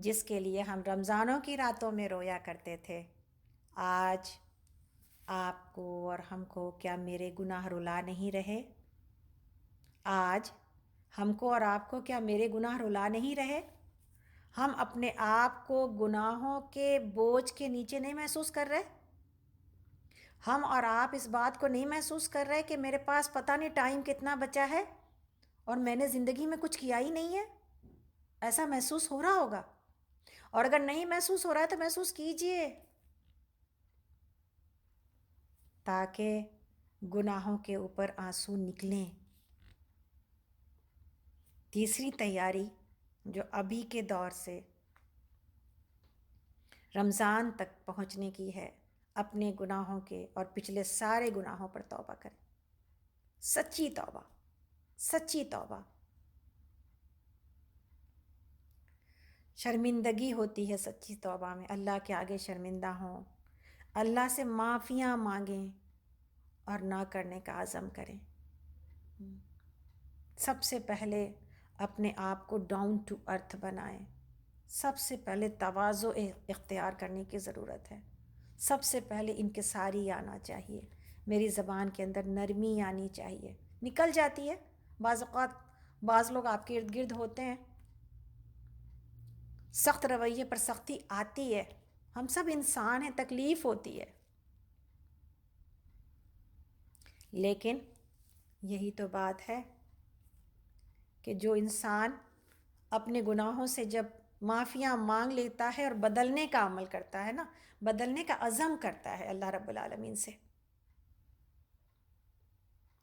S1: جس کے لیے ہم رمضانوں کی راتوں میں رویا کرتے تھے، آج آپ کو اور ہم کو کیا میرے گناہ رلا نہیں رہے؟ آج ہم کو اور آپ کو کیا میرے گناہ رلا نہیں رہے؟ ہم اپنے آپ کو گناہوں کے بوجھ کے نیچے نہیں محسوس کر رہے؟ ہم اور آپ اس بات کو نہیں محسوس کر رہے کہ میرے پاس پتہ نہیں ٹائم کتنا بچا ہے اور میں نے زندگی میں کچھ کیا ہی نہیں ہے؟ ایسا محسوس ہو رہا ہوگا، اور اگر نہیں محسوس ہو رہا ہے تو محسوس کیجئے، تاکہ گناہوں کے اوپر آنسو نکلیں۔ تیسری تیاری جو ابھی کے دور سے رمضان تک پہنچنے کی ہے، اپنے گناہوں کے اور پچھلے سارے گناہوں پر توبہ کریں، سچی توبہ، سچی توبہ۔ شرمندگی ہوتی ہے سچی توبہ میں، اللہ کے آگے شرمندہ ہوں، اللہ سے معافیاں مانگیں اور نہ کرنے کا عزم کریں۔ سب سے پہلے اپنے آپ کو ڈاؤن ٹو ارتھ بنائیں، سب سے پہلے تواضع اختیار کرنے کی ضرورت ہے، سب سے پہلے انکساری آنا چاہیے، میری زبان کے اندر نرمی آنی چاہیے۔ نکل جاتی ہے بعض اوقات، بعض لوگ آپ کے ارد گرد ہوتے ہیں، سخت رویے پر سختی آتی ہے، ہم سب انسان ہیں، تکلیف ہوتی ہے، لیکن یہی تو بات ہے کہ جو انسان اپنے گناہوں سے جب معافیاں مانگ لیتا ہے اور بدلنے کا عمل کرتا ہے نا، بدلنے کا عزم کرتا ہے اللہ رب العالمین سے۔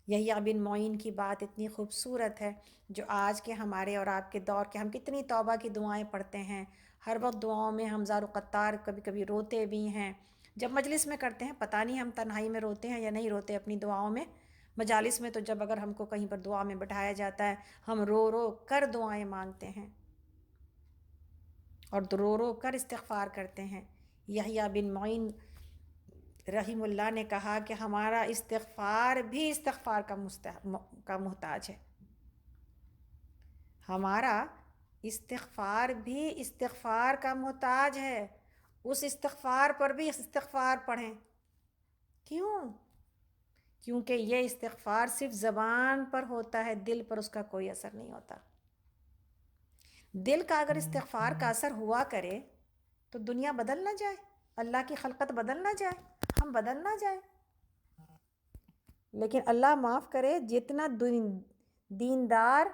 S1: یحییٰ بن معین کی بات اتنی خوبصورت ہے، جو آج کے ہمارے اور آپ کے دور کے، ہم کتنی توبہ کی دعائیں پڑھتے ہیں، ہر وقت دعاؤں میں ہم زار و قطار، کبھی کبھی روتے بھی ہیں، جب مجلس میں کرتے ہیں پتہ نہیں ہم تنہائی میں روتے ہیں یا نہیں روتے اپنی دعاؤں میں. مجالس میں تو جب اگر ہم کو کہیں پر دعا میں بٹھایا جاتا ہے ہم رو رو کر دعائیں مانگتے ہیں اور رو رو کر استغفار کرتے ہیں. یحییٰ بن معین رحم اللہ نے کہا کہ ہمارا استغفار بھی استغفار کا محتاج ہے. ہمارا استغفار بھی استغفار کا محتاج ہے. اس استغفار پر بھی استغفار پڑھیں. کیوں؟ کیونکہ یہ استغفار صرف زبان پر ہوتا ہے، دل پر اس کا کوئی اثر نہیں ہوتا. دل کا اگر استغفار کا اثر ہوا کرے تو دنیا بدل نہ جائے، اللہ کی خلقت بدل نہ جائے، ہم بدل نہ جائیں. لیکن اللہ معاف کرے، جتنا دیندار،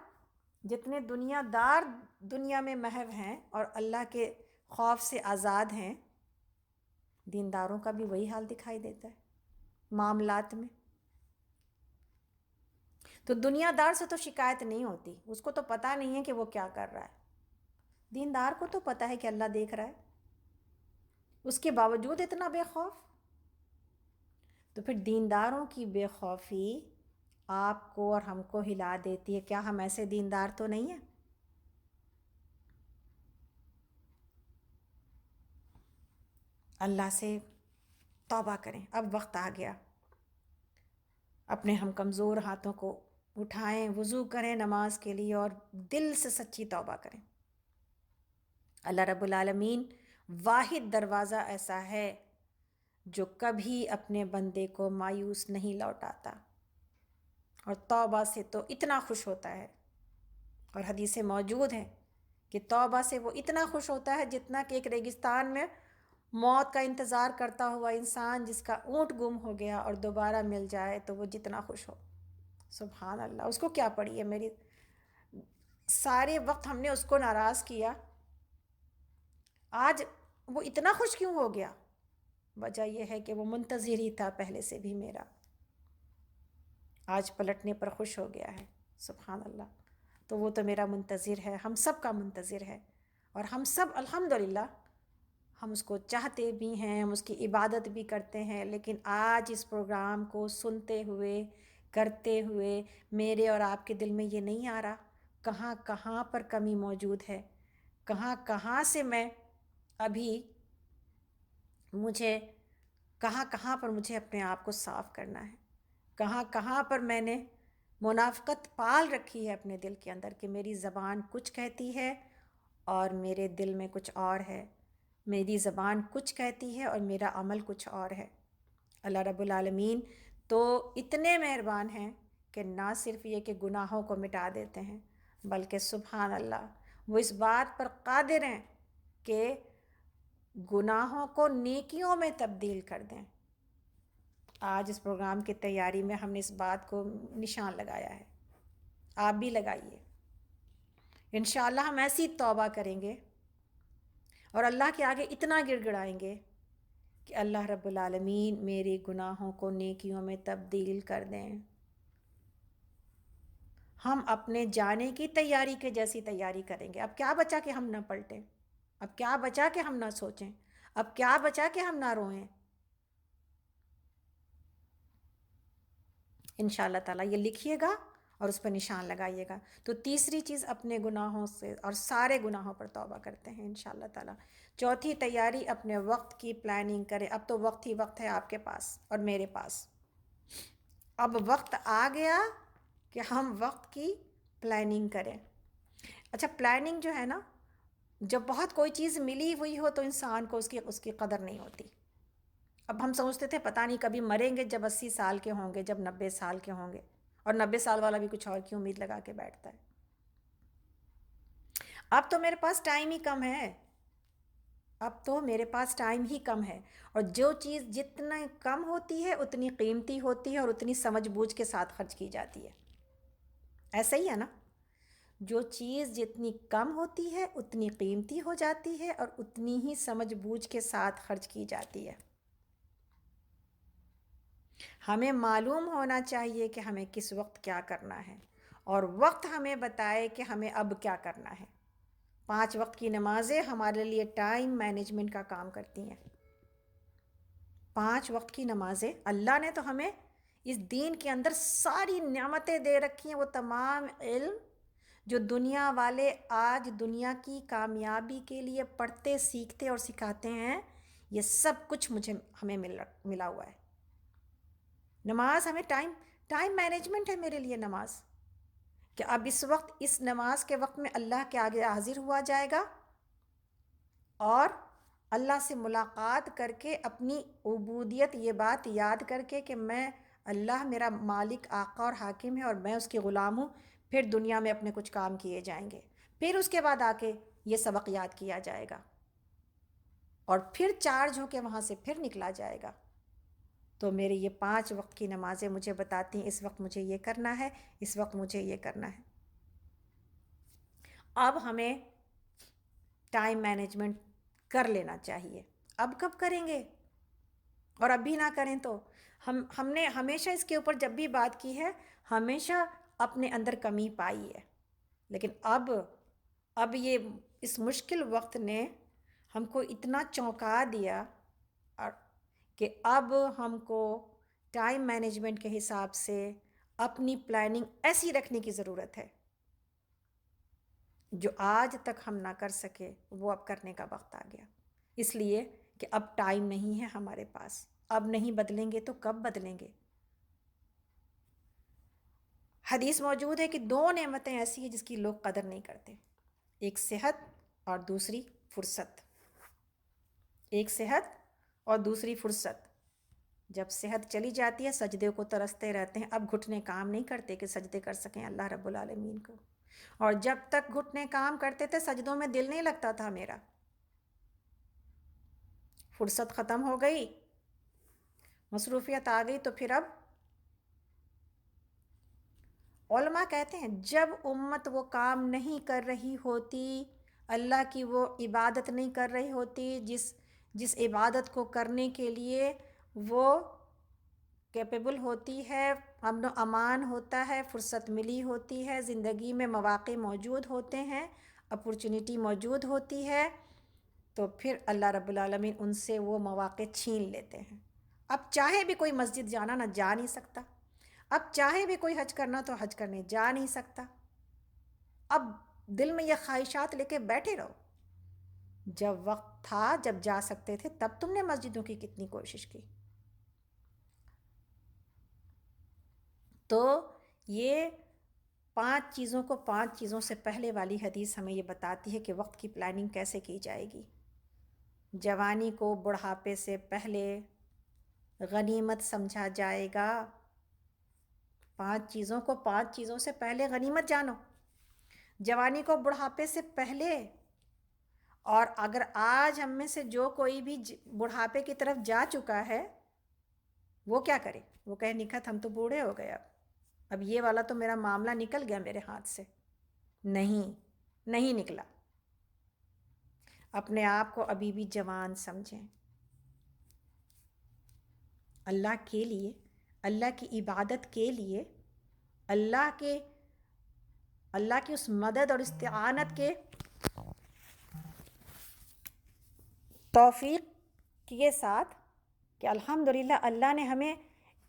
S1: جتنے دنیا دار دنیا میں محو ہیں اور اللہ کے خوف سے آزاد ہیں، دینداروں کا بھی وہی حال دکھائی دیتا ہے معاملات میں. تو دنیا دار سے تو شکایت نہیں ہوتی، اس کو تو پتہ نہیں ہے کہ وہ کیا کر رہا ہے. دیندار کو تو پتہ ہے کہ اللہ دیکھ رہا ہے، اس کے باوجود اتنا بے خوف. تو پھر دینداروں کی بے خوفی آپ کو اور ہم کو ہلا دیتی ہے. کیا ہم ایسے دیندار تو نہیں ہیں؟ اللہ سے توبہ کریں. اب وقت آ گیا، اپنے ہم کمزور ہاتھوں کو اٹھائیں، وضو کریں نماز کے لیے اور دل سے سچی توبہ کریں. اللہ رب العالمین واحد دروازہ ایسا ہے جو کبھی اپنے بندے کو مایوس نہیں لوٹاتا، اور توبہ سے تو اتنا خوش ہوتا ہے. اور حدیث موجود ہے کہ توبہ سے وہ اتنا خوش ہوتا ہے جتنا کہ ایک ریگستان میں موت کا انتظار کرتا ہوا انسان جس کا اونٹ گم ہو گیا اور دوبارہ مل جائے تو وہ جتنا خوش ہو. سبحان اللہ. اس کو کیا پڑی ہے میری؟ سارے وقت ہم نے اس کو ناراض کیا، آج وہ اتنا خوش کیوں ہو گیا؟ وجہ یہ ہے کہ وہ منتظر ہی تھا پہلے سے بھی میرا، آج پلٹنے پر خوش ہو گیا ہے. سبحان اللہ. تو وہ تو میرا منتظر ہے، ہم سب کا منتظر ہے، اور ہم سب الحمدللہ ہم اس کو چاہتے بھی ہیں، ہم اس کی عبادت بھی کرتے ہیں. لیکن آج اس پروگرام کو سنتے ہوئے، کرتے ہوئے میرے اور آپ کے دل میں یہ نہیں آ رہا کہاں کہاں پر کمی موجود ہے، کہاں کہاں سے میں ابھی مجھے کہاں کہاں پر مجھے اپنے آپ کو صاف کرنا ہے، کہاں کہاں پر میں نے منافقت پال رکھی ہے اپنے دل کے اندر کہ میری زبان کچھ کہتی ہے اور میرے دل میں کچھ اور ہے، میری زبان کچھ کہتی ہے اور میرا عمل کچھ اور ہے. اللہ رب العالمین تو اتنے مہربان ہیں کہ نہ صرف یہ کہ گناہوں کو مٹا دیتے ہیں بلکہ سبحان اللہ وہ اس بات پر قادر ہیں کہ گناہوں کو نیکیوں میں تبدیل کر دیں. آج اس پروگرام کی تیاری میں ہم نے اس بات کو نشان لگایا ہے، آپ بھی لگائیے. انشاءاللہ ہم ایسی توبہ کریں گے اور اللہ کے آگے اتنا گڑ گڑائیں گے کہ اللہ رب العالمین میری گناہوں کو نیکیوں میں تبدیل کر دیں. ہم اپنے جانے کی تیاری کے جیسی تیاری کریں گے. اب کیا بچا کہ ہم نہ پلٹیں، اب کیا بچا کہ ہم نہ سوچیں، اب کیا بچا کہ ہم نہ روئیں. انشاءاللہ تعالیٰ یہ لکھیے گا اور اس پر نشان لگائیے گا. تو تیسری چیز اپنے گناہوں سے اور سارے گناہوں پر توبہ کرتے ہیں انشاءاللہ تعالیٰ. چوتھی تیاری اپنے وقت کی پلاننگ کریں. اب تو وقت ہی وقت ہے آپ کے پاس اور میرے پاس. اب وقت آ گیا کہ ہم وقت کی پلاننگ کریں. اچھا پلاننگ جو ہے نا، جب بہت کوئی چیز ملی ہوئی ہو تو انسان کو اس کی قدر نہیں ہوتی. اب ہم سوچتے تھے پتہ نہیں کبھی مریں گے جب 80 سال کے ہوں گے، جب 90 سال کے ہوں گے، اور 90 سال والا بھی کچھ اور کی امید لگا کے بیٹھتا ہے. اب تو میرے پاس ٹائم ہی کم ہے، اب تو میرے پاس ٹائم ہی کم ہے، اور جو چیز جتنا کم ہوتی ہے اتنی قیمتی ہوتی ہے اور اتنی سمجھ بوجھ کے ساتھ خرچ کی جاتی ہے. ایسا ہی ہے نا؟ جو چیز جتنی کم ہوتی ہے اتنی قیمتی ہو جاتی ہے اور اتنی ہی سمجھ بوجھ کے ساتھ خرچ کی جاتی ہے. ہمیں معلوم ہونا چاہیے کہ ہمیں کس وقت کیا کرنا ہے، اور وقت ہمیں بتائے کہ ہمیں اب کیا کرنا ہے. 5 وقت کی نمازیں ہمارے لیے ٹائم مینجمنٹ کا کام کرتی ہیں. 5 وقت کی نمازیں، اللہ نے تو ہمیں اس دین کے اندر ساری نعمتیں دے رکھی ہیں، وہ تمام علم جو دنیا والے آج دنیا کی کامیابی کے لیے پڑھتے سیکھتے اور سکھاتے ہیں، یہ سب کچھ ہمیں ملا ہوا ہے۔ نماز ہمیں ٹائم مینجمنٹ ہے میرے لیے نماز، کہ اب اس وقت اس نماز کے وقت میں اللہ کے آگے حاضر ہوا جائے گا اور اللہ سے ملاقات کر کے اپنی عبودیت یہ بات یاد کر کے کہ میں اللہ میرا مالک آقا اور حاکم ہے اور میں اس کے غلام ہوں، پھر دنیا میں اپنے کچھ کام کیے جائیں گے، پھر اس کے بعد آ کے یہ سبق یاد کیا جائے گا اور پھر چارج ہو کے وہاں سے پھر نکلا جائے گا۔ تو میرے یہ 5 وقت کی نمازیں مجھے بتاتی ہیں اس وقت مجھے یہ کرنا ہے، اس وقت مجھے یہ کرنا ہے۔ اب ہمیں ٹائم مینجمنٹ کر لینا چاہیے۔ اب کب کریں گے؟ اور اب بھی نہ کریں تو ہم نے ہمیشہ اس کے اوپر جب بھی بات کی ہے ہمیشہ اپنے اندر کمی پائی ہے، لیکن اب یہ اس مشکل وقت نے ہم کو اتنا چونکا دیا کہ اب ہم کو ٹائم مینجمنٹ کے حساب سے اپنی پلاننگ ایسی رکھنے کی ضرورت ہے، جو آج تک ہم نہ کر سکے وہ اب کرنے کا وقت آ گیا، اس لیے کہ اب ٹائم نہیں ہے ہمارے پاس، اب نہیں بدلیں گے تو کب بدلیں گے؟ حدیث موجود ہے کہ 2 نعمتیں ایسی ہیں جس کی لوگ قدر نہیں کرتے، ایک صحت اور دوسری فرصت۔ ایک صحت اور دوسری فرصت۔ جب صحت چلی جاتی ہے سجدے کو ترستے رہتے ہیں، اب گھٹنے کام نہیں کرتے کہ سجدے کر سکیں اللہ رب العالمین کو، اور جب تک گھٹنے کام کرتے تھے سجدوں میں دل نہیں لگتا تھا میرا۔ فرصت ختم ہو گئی، مصروفیت آ گئی، تو پھر اب علماء کہتے ہیں جب امت وہ کام نہیں کر رہی ہوتی، اللہ کی وہ عبادت نہیں کر رہی ہوتی جس عبادت کو کرنے کے لیے وہ کیپیبل ہوتی ہے، امن و امان ہوتا ہے، فرصت ملی ہوتی ہے، زندگی میں مواقع موجود ہوتے ہیں، اپورچونٹی موجود ہوتی ہے، تو پھر اللہ رب العالمین ان سے وہ مواقع چھین لیتے ہیں۔ اب چاہے بھی کوئی مسجد جانا نہ جا نہیں سکتا، اب چاہے بھی کوئی حج کرنا تو حج کرنے جا نہیں سکتا، اب دل میں یہ خواہشات لے کے بیٹھے رہو۔ جب وقت تھا جب جا سکتے تھے تب تم نے مسجدوں کی کتنی کوشش کی۔ تو یہ 5 چیزوں سے پہلے والی حدیث ہمیں یہ بتاتی ہے کہ وقت کی پلاننگ کیسے کی جائے گی۔ جوانی کو بڑھاپے سے پہلے غنیمت سمجھا جائے گا۔ 5 چیزوں سے پہلے غنیمت جانو۔ جوانی کو بڑھاپے سے پہلے، اور اگر آج ہم میں سے جو کوئی بھی بڑھاپے کی طرف جا چکا ہے وہ کیا کرے؟ وہ کہے نکھت ہم تو بوڑھے ہو گئے، اب یہ والا تو میرا معاملہ نکل گیا میرے ہاتھ سے۔ نہیں نکلا۔ اپنے آپ کو ابھی بھی جوان سمجھیں، اللہ کے لیے، اللہ کی عبادت کے لیے، اللہ کی اس مدد اور استعانت کے توفیق کے ساتھ کہ الحمدللہ اللہ نے ہمیں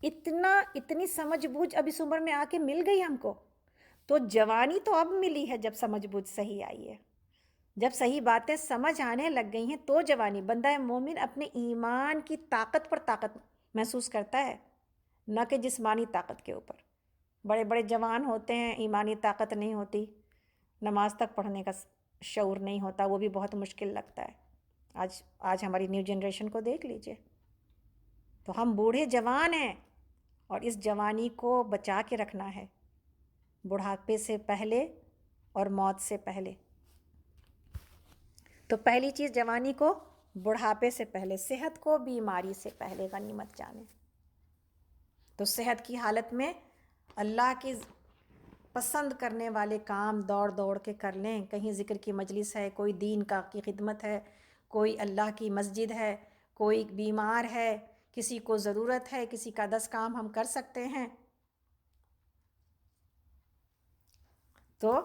S1: اتنی سمجھ بوجھ اب اس عمر میں آ کے مل گئی ہم کو، تو جوانی تو اب ملی ہے جب سمجھ بوجھ صحیح آئی ہے، جب صحیح باتیں سمجھ آنے لگ گئی ہیں تو جوانی۔ بندہ مومن اپنے ایمان کی طاقت پر طاقت محسوس کرتا ہے، نہ کہ جسمانی طاقت کے اوپر۔ بڑے بڑے جوان ہوتے ہیں، ایمانی طاقت نہیں ہوتی، نماز تک پڑھنے کا شعور نہیں ہوتا، وہ بھی بہت مشکل لگتا ہے۔ آج ہماری نیو جنریشن کو دیکھ لیجئے، تو ہم بوڑھے جوان ہیں اور اس جوانی کو بچا کے رکھنا ہے بڑھاپے سے پہلے اور موت سے پہلے۔ تو پہلی چیز جوانی کو بڑھاپے سے پہلے، صحت کو بیماری سے پہلے غنیمت جانیں۔ تو صحت کی حالت میں اللہ کی پسند کرنے والے کام دوڑ کے کر لیں، کہیں ذکر کی مجلس ہے، کوئی دین کی خدمت ہے، کوئی اللہ کی مسجد ہے، کوئی بیمار ہے، کسی کو ضرورت ہے، کسی کا 10 کام ہم کر سکتے ہیں، تو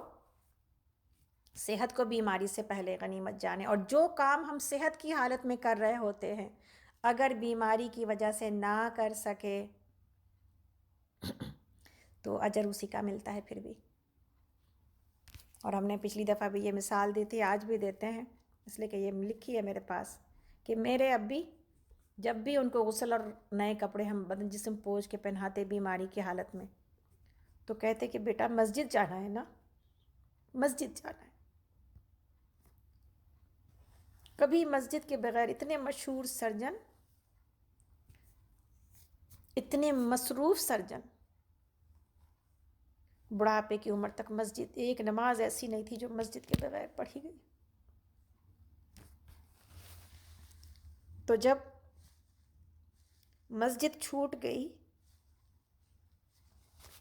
S1: صحت کو بیماری سے پہلے غنیمت جانیں۔ اور جو کام ہم صحت کی حالت میں کر رہے ہوتے ہیں اگر بیماری کی وجہ سے نہ کر سکے تو اجر اسی کا ملتا ہے پھر بھی. اور ہم نے پچھلی دفعہ بھی یہ مثال دی تھی، آج بھی دیتے ہیں، اس لیے کہ یہ لکھی ہے میرے پاس کہ میرے ابی جب بھی ان کو غسل اور نئے کپڑے ہم بدن جسم پوچھ کے پہناتے بیماری کی حالت میں، تو کہتے کہ بیٹا مسجد جانا ہے نا، مسجد جانا ہے. کبھی مسجد کے بغیر اتنے مشہور سرجن، اتنے مصروف سرجن، بڑھاپے کی عمر تک مسجد، ایک نماز ایسی نہیں تھی جو مسجد کے بغیر پڑھی گئی. تو جب مسجد چھوٹ گئی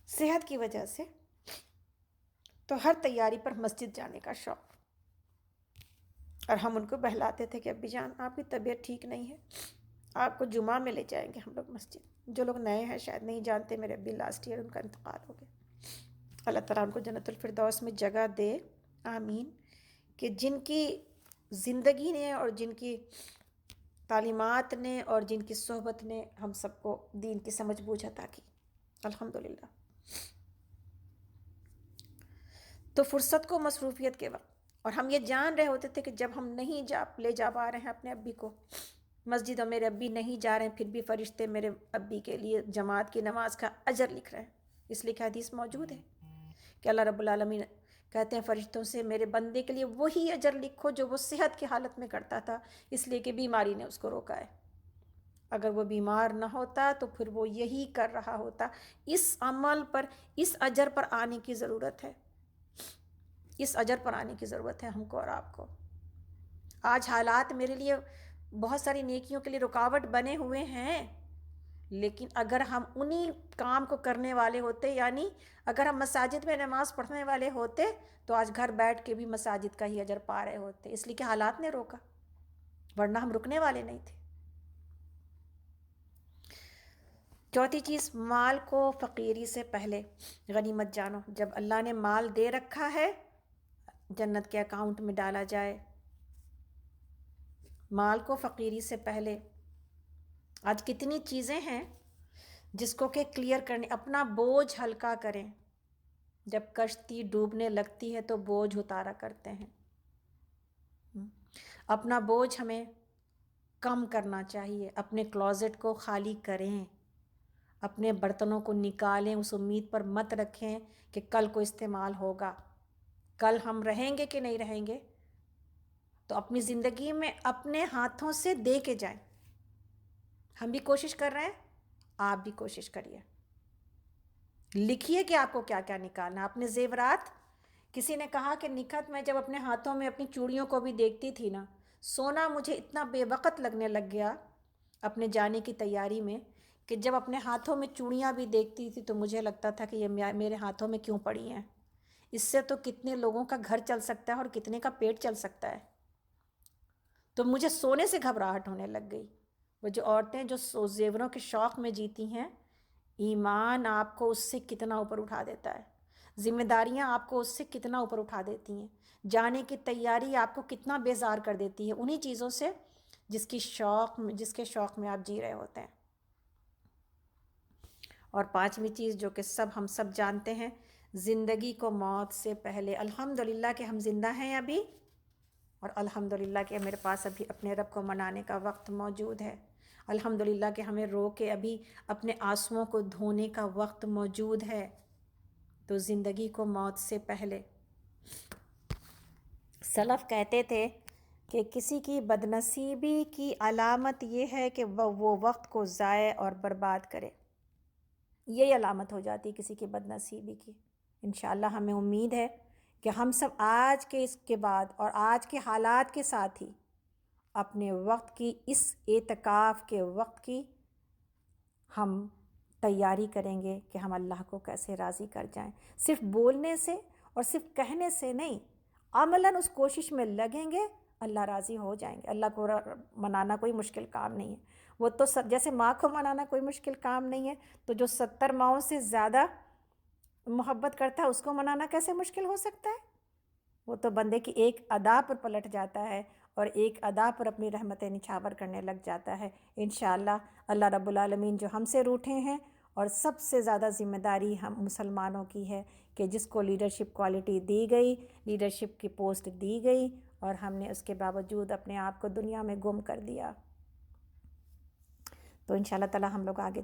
S1: صحت کی وجہ سے، تو ہر تیاری پر مسجد جانے کا شوق. اور ہم ان کو بہلاتے تھے کہ ابی جان آپ کی طبیعت ٹھیک نہیں ہے، آپ کو جمعہ میں لے جائیں گے ہم لوگ مسجد. جو لوگ نئے ہیں شاید نہیں جانتے، میرے ابی لاسٹ ایئر ان کا انتقال ہو گیا. اللہ تعالیٰ ان کو جنت الفردوس میں جگہ دے، آمین. کہ جن کی زندگی نے اور جن کی تعلیمات نے اور جن کی صحبت نے ہم سب کو دین کی سمجھ بوجھ عطا کی، الحمدللہ. تو فرصت کو مصروفیت کے وقت، اور ہم یہ جان رہے ہوتے تھے کہ جب ہم نہیں لے جا پا رہے ہیں اپنے ابی کو مسجد، اور میرے ابی نہیں جا رہے ہیں، پھر بھی فرشتے میرے ابی کے لیے جماعت کی نماز کا اجر لکھ رہے ہیں. اس لیے کہ حدیث موجود ہے کہ اللہ رب العالمین کہتے ہیں فرشتوں سے میرے بندے کے لیے وہی اجر لکھو جو وہ صحت کی حالت میں کرتا تھا، اس لیے کہ بیماری نے اس کو روکا ہے. اگر وہ بیمار نہ ہوتا تو پھر وہ یہی کر رہا ہوتا. اس عمل پر، اس اجر پر آنے کی ضرورت ہے، اس اجر پر آنے کی ضرورت ہے ہم کو اور آپ کو. آج حالات میرے لیے بہت ساری نیکیوں کے لیے رکاوٹ بنے ہوئے ہیں، لیکن اگر ہم انہی کام کو کرنے والے ہوتے، یعنی اگر ہم مساجد میں نماز پڑھنے والے ہوتے تو آج گھر بیٹھ کے بھی مساجد کا ہی اجر پا رہے ہوتے. اس لیے کہ حالات نے روکا، ورنہ ہم رکنے والے نہیں تھے. چوتھی چیز، مال کو فقیری سے پہلے غنیمت جانو. جب اللہ نے مال دے رکھا ہے جنت کے اکاؤنٹ میں ڈالا جائے. مال کو فقیری سے پہلے. آج کتنی چیزیں ہیں جس کو کہ کلیئر کرنے، اپنا بوجھ ہلکا کریں. جب کشتی ڈوبنے لگتی ہے تو بوجھ اتارا کرتے ہیں. اپنا بوجھ ہمیں کم کرنا چاہیے. اپنے کلوزٹ کو خالی کریں، اپنے برتنوں کو نکالیں. اس امید پر مت رکھیں کہ کل کو استعمال ہوگا، کل ہم رہیں گے کہ نہیں رہیں گے. تو اپنی زندگی میں اپنے ہاتھوں سے دے کے جائیں. ہم بھی کوشش کر رہے ہیں، آپ بھی کوشش کریے. لکھیے کہ آپ کو کیا کیا نکالنا. اپنے زیورات، کسی نے کہا کہ نکھت میں جب اپنے ہاتھوں میں اپنی چوڑیوں کو بھی دیکھتی تھی نا، سونا مجھے اتنا بے وقت لگنے لگ گیا اپنے جانے کی تیاری میں کہ جب اپنے ہاتھوں میں چوڑیاں بھی دیکھتی تھی تو مجھے لگتا تھا کہ یہ میرے ہاتھوں میں کیوں پڑی ہیں. اس سے تو کتنے لوگوں کا گھر چل سکتا ہے اور کتنے کا پیٹ چل سکتا ہے. تو مجھے سونے سے گھبراہٹ ہونے لگ گئی. وہ جو عورتیں جو زیوروں کے شوق میں جیتی ہیں، ایمان آپ کو اس سے کتنا اوپر اٹھا دیتا ہے. ذمہ داریاں آپ کو اس سے کتنا اوپر اٹھا دیتی ہیں. جانے کی تیاری آپ کو کتنا بیزار کر دیتی ہے انہی چیزوں سے جس کے شوق میں آپ جی رہے ہوتے ہیں. اور پانچویں چیز جو کہ ہم سب جانتے ہیں، زندگی کو موت سے پہلے. الحمدللہ کہ ہم زندہ ہیں ابھی، اور الحمدللہ کہ میرے پاس ابھی اپنے رب کو منانے کا وقت موجود ہے. الحمدللہ کہ ہمیں رو کے ابھی اپنے آنسوؤں کو دھونے کا وقت موجود ہے. تو زندگی کو موت سے پہلے. سلف کہتے تھے کہ کسی کی بدنصیبی کی علامت یہ ہے کہ وہ وقت کو ضائع اور برباد کرے. یہی علامت ہو جاتی ہے کسی کی بدنصیبی کی. انشاءاللہ ہمیں امید ہے کہ ہم سب آج کے اس کے بعد اور آج کے حالات کے ساتھ ہی اپنے وقت کی، اس اعتکاف کے وقت کی ہم تیاری کریں گے کہ ہم اللہ کو کیسے راضی کر جائیں. صرف بولنے سے اور صرف کہنے سے نہیں، عملاً اس کوشش میں لگیں گے، اللہ راضی ہو جائیں گے. اللہ کو منانا کوئی مشکل کام نہیں ہے. وہ تو جیسے ماں کو منانا کوئی مشکل کام نہیں ہے، تو جو 70 ماؤں سے زیادہ محبت کرتا ہے اس کو منانا کیسے مشکل ہو سکتا ہے. وہ تو بندے کی ایک ادا پر پلٹ جاتا ہے اور ایک ادا پر اپنی رحمتیں نچھاور کرنے لگ جاتا ہے۔ انشاءاللہ اللہ رب العالمین جو ہم سے روٹھے ہیں، اور سب سے زیادہ ذمہ داری ہم مسلمانوں کی ہے کہ جس کو لیڈرشپ کوالٹی دی گئی، لیڈرشپ کی پوسٹ دی گئی، اور ہم نے اس کے باوجود اپنے آپ کو دنیا میں گم کر دیا۔ تو انشاءاللہ تعالی ہم لوگ آگے